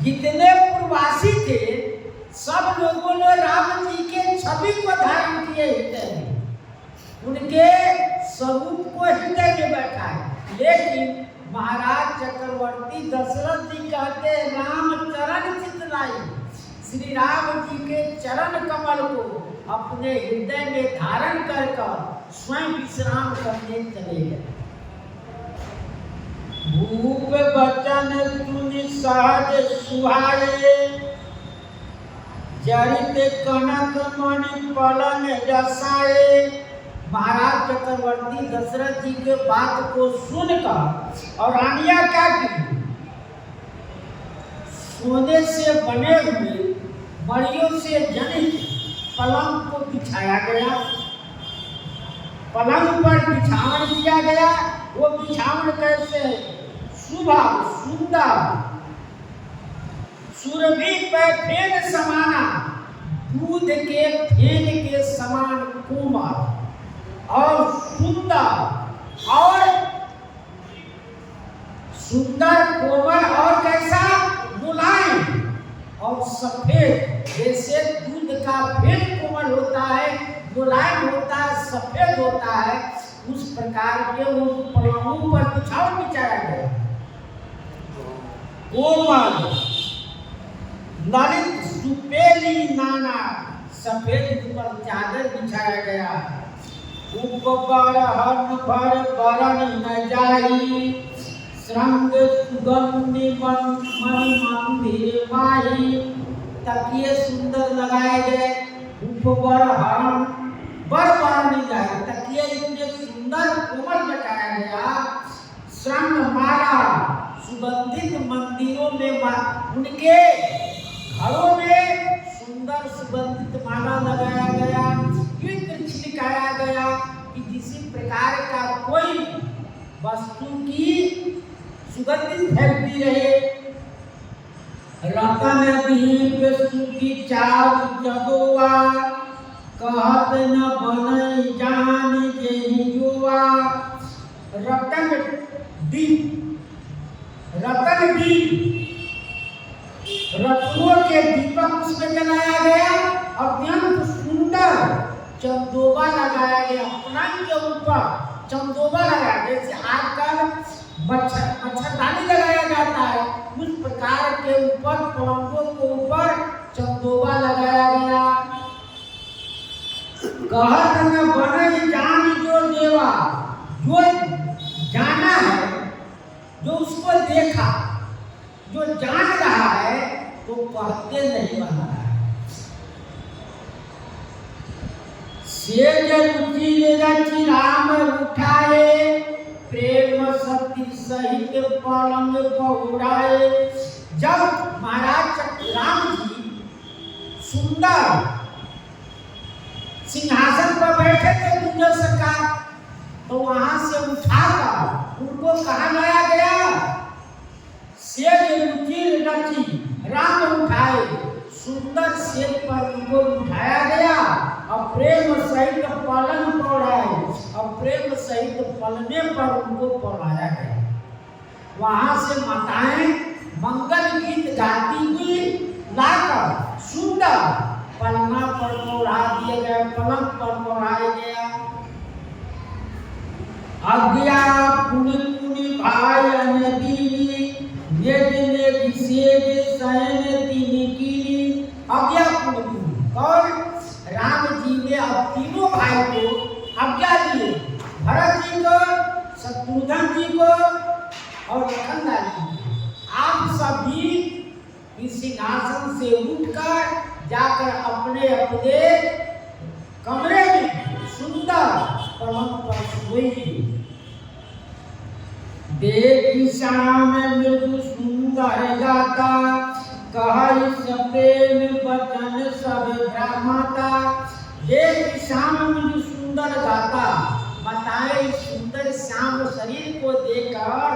Speaker 1: जितने पूर्ववासी थे सब लोगों ने राम जी के छवि को धारण किए हृदय में, उनके स्वरूप को हृदय में बैठा है। लेकिन महाराज चक्रवर्ती दशरथ जी कहते हैं राम चरण चित लाई, श्री राम जी के चरण कमल को अपने हृदय में धारण कर स्वयं विश्राम करने चले गए। भूप बचन तुनि सहज सुहाए, जरित कनक मणि पलन जसाए। महाराज चक्रवर्ती दशरथ जी के बात को सुनकर और रानिया क्या की, सोने से बने हुए मणियों से जनित पलंग को बिछाया गया, पलंग पर बिछावन किया गया। वो बिछावन कैसे, सुबह सुंदर सुरभि पे फेन समाना, दूध के फेन के समान कोमल और सुंदर कोमल और कैसा मुलायम और सफेद, जैसे दूध का फेन कोमल होता है, मुलायम होता है, सफेद होता है, उस प्रकार के वो पलंगों पर बिछावन बिछाया गया। कोमल ललित सुपेली नाना, सफेद पर चादर बिछाया गया। ऊपर हर भर बरन न जाई, श्रृंग सुगंधि मणि मंदिर माही। तकिए सुंदर लगाए गए, ऊपर हरण बर बरन जाए, तकिए इतने सुंदर कोमल लगाया गया। श्रृंग माला सुगंधित मंदिरों में, उनके घरों में सुंदर सुगंधित माला लगाया गया, इत्र छिड़काया गया कि किसी प्रकार का कोई वस्तु की सुगंधित फैलती रहे। रतन दीप सुखी चार जगुआ कहत न बनई जान जेहि जुआ। रतन दीप रत्नों के दीपक उसमें जलाया गया, अत्यंत सुंदर चंदोबा लगाया गया। पलंग के ऊपर चंदोबा लगाया, जैसे आजकल मच्छरदानी लगाया जाता है, उस प्रकार के ऊपर पलंगों के ऊपर चंदोबा लगाया गया। कहत न बनई जान जो देवा, जो जाना है, जो उसको देखा, जो जान रहा है, तो कहते नहीं बना है। सेज रुचि रचि राम उठाए, प्रेम सती सहित पलंग बहुराए। जब महाराज राम जी सुंदर सिंहासन पर बैठे थे दूसरे सरकार, तो वहां से उठाकर उनको कहा लाया गया, सेज रुचि रचि राम उठाए, सुंदर सेज पर उनको उठाया गया और प्रेम सहित पलंग पौड़ाए, और प्रेम सहित पलने पर उनको पौड़ाया गया। वहां से माताएं मंगल गीत गाती हुई लाकर सुंदर पलना पर पौड़ा दिया गया, पलंग पर पौड़ाया गया। आज्ञा पुनि पुनि भाई अनदीनी, नेज नेज सेज सैन तीनी कीनी। आज्ञा पुनि पुनि, और राम जी ने अब तीनों भाई को आज्ञा दी, भरत जी को, शत्रुघ्न जी को और लखन जी को, आप सभी इस सिंहासन से उठकर जाकर अपने अपने कमरे में सुंदर पलंग पर सोई। देखी श्याम मृदु सुंदर गाता, कहई सप्रेम बचन सब ब्रह्माता। देखी श्याम मृदु सुंदर गाता, बताए सुंदर श्याम शरीर को देखकर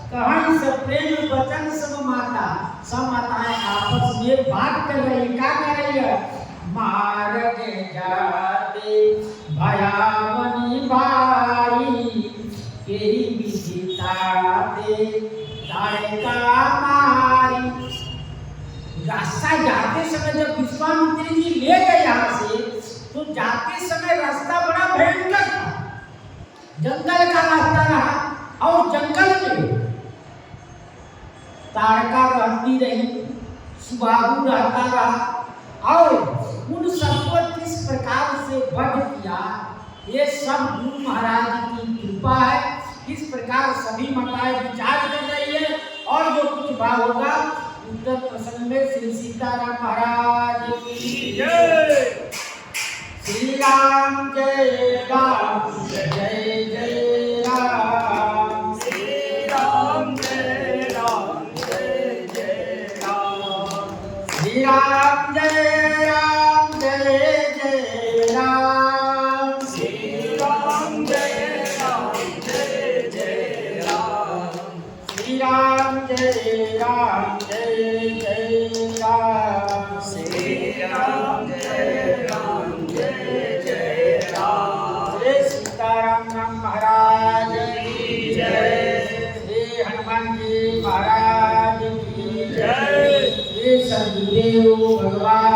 Speaker 1: कहई सप्रेम बचन सब माता। सब माताएं आपस में बात कर रही, क्या कर रही है? मार्ग जाते भयावनी भारी, केही विदिताते ताड़का मारी। रास्ता जाते समय जब विश्वामित्र जी ले गए यहाँ से, तो जाते समय रास्ता बड़ा भयंकर था, जंगल का रास्ता रहा, और जंगल में ताड़का रहती रही, सुबाहु रहता रहा, और उन सबको किस प्रकार से वध किया, ये सब गुरु महाराज की कृपा है। इस प्रकार सभी माताएं विचार कर रही है, और जो कुछ भाव होगा उत्तर प्रसंग में श्री सीताराम महाराज की जय। श्री राम जय राम, जय जय राम। श्री राम जय राम, जय जय राम। श्री राम जय राम, जय जय राम। श्री राम जय राम, जय जय राम। श्री राम जय राम, जय जय राम। श्री राम जय राम, जय जय राम। जय सीताराम महाराज की जय। श्री हनुमान जी महाराज की जय। श्री सदगुरुदेव भगवान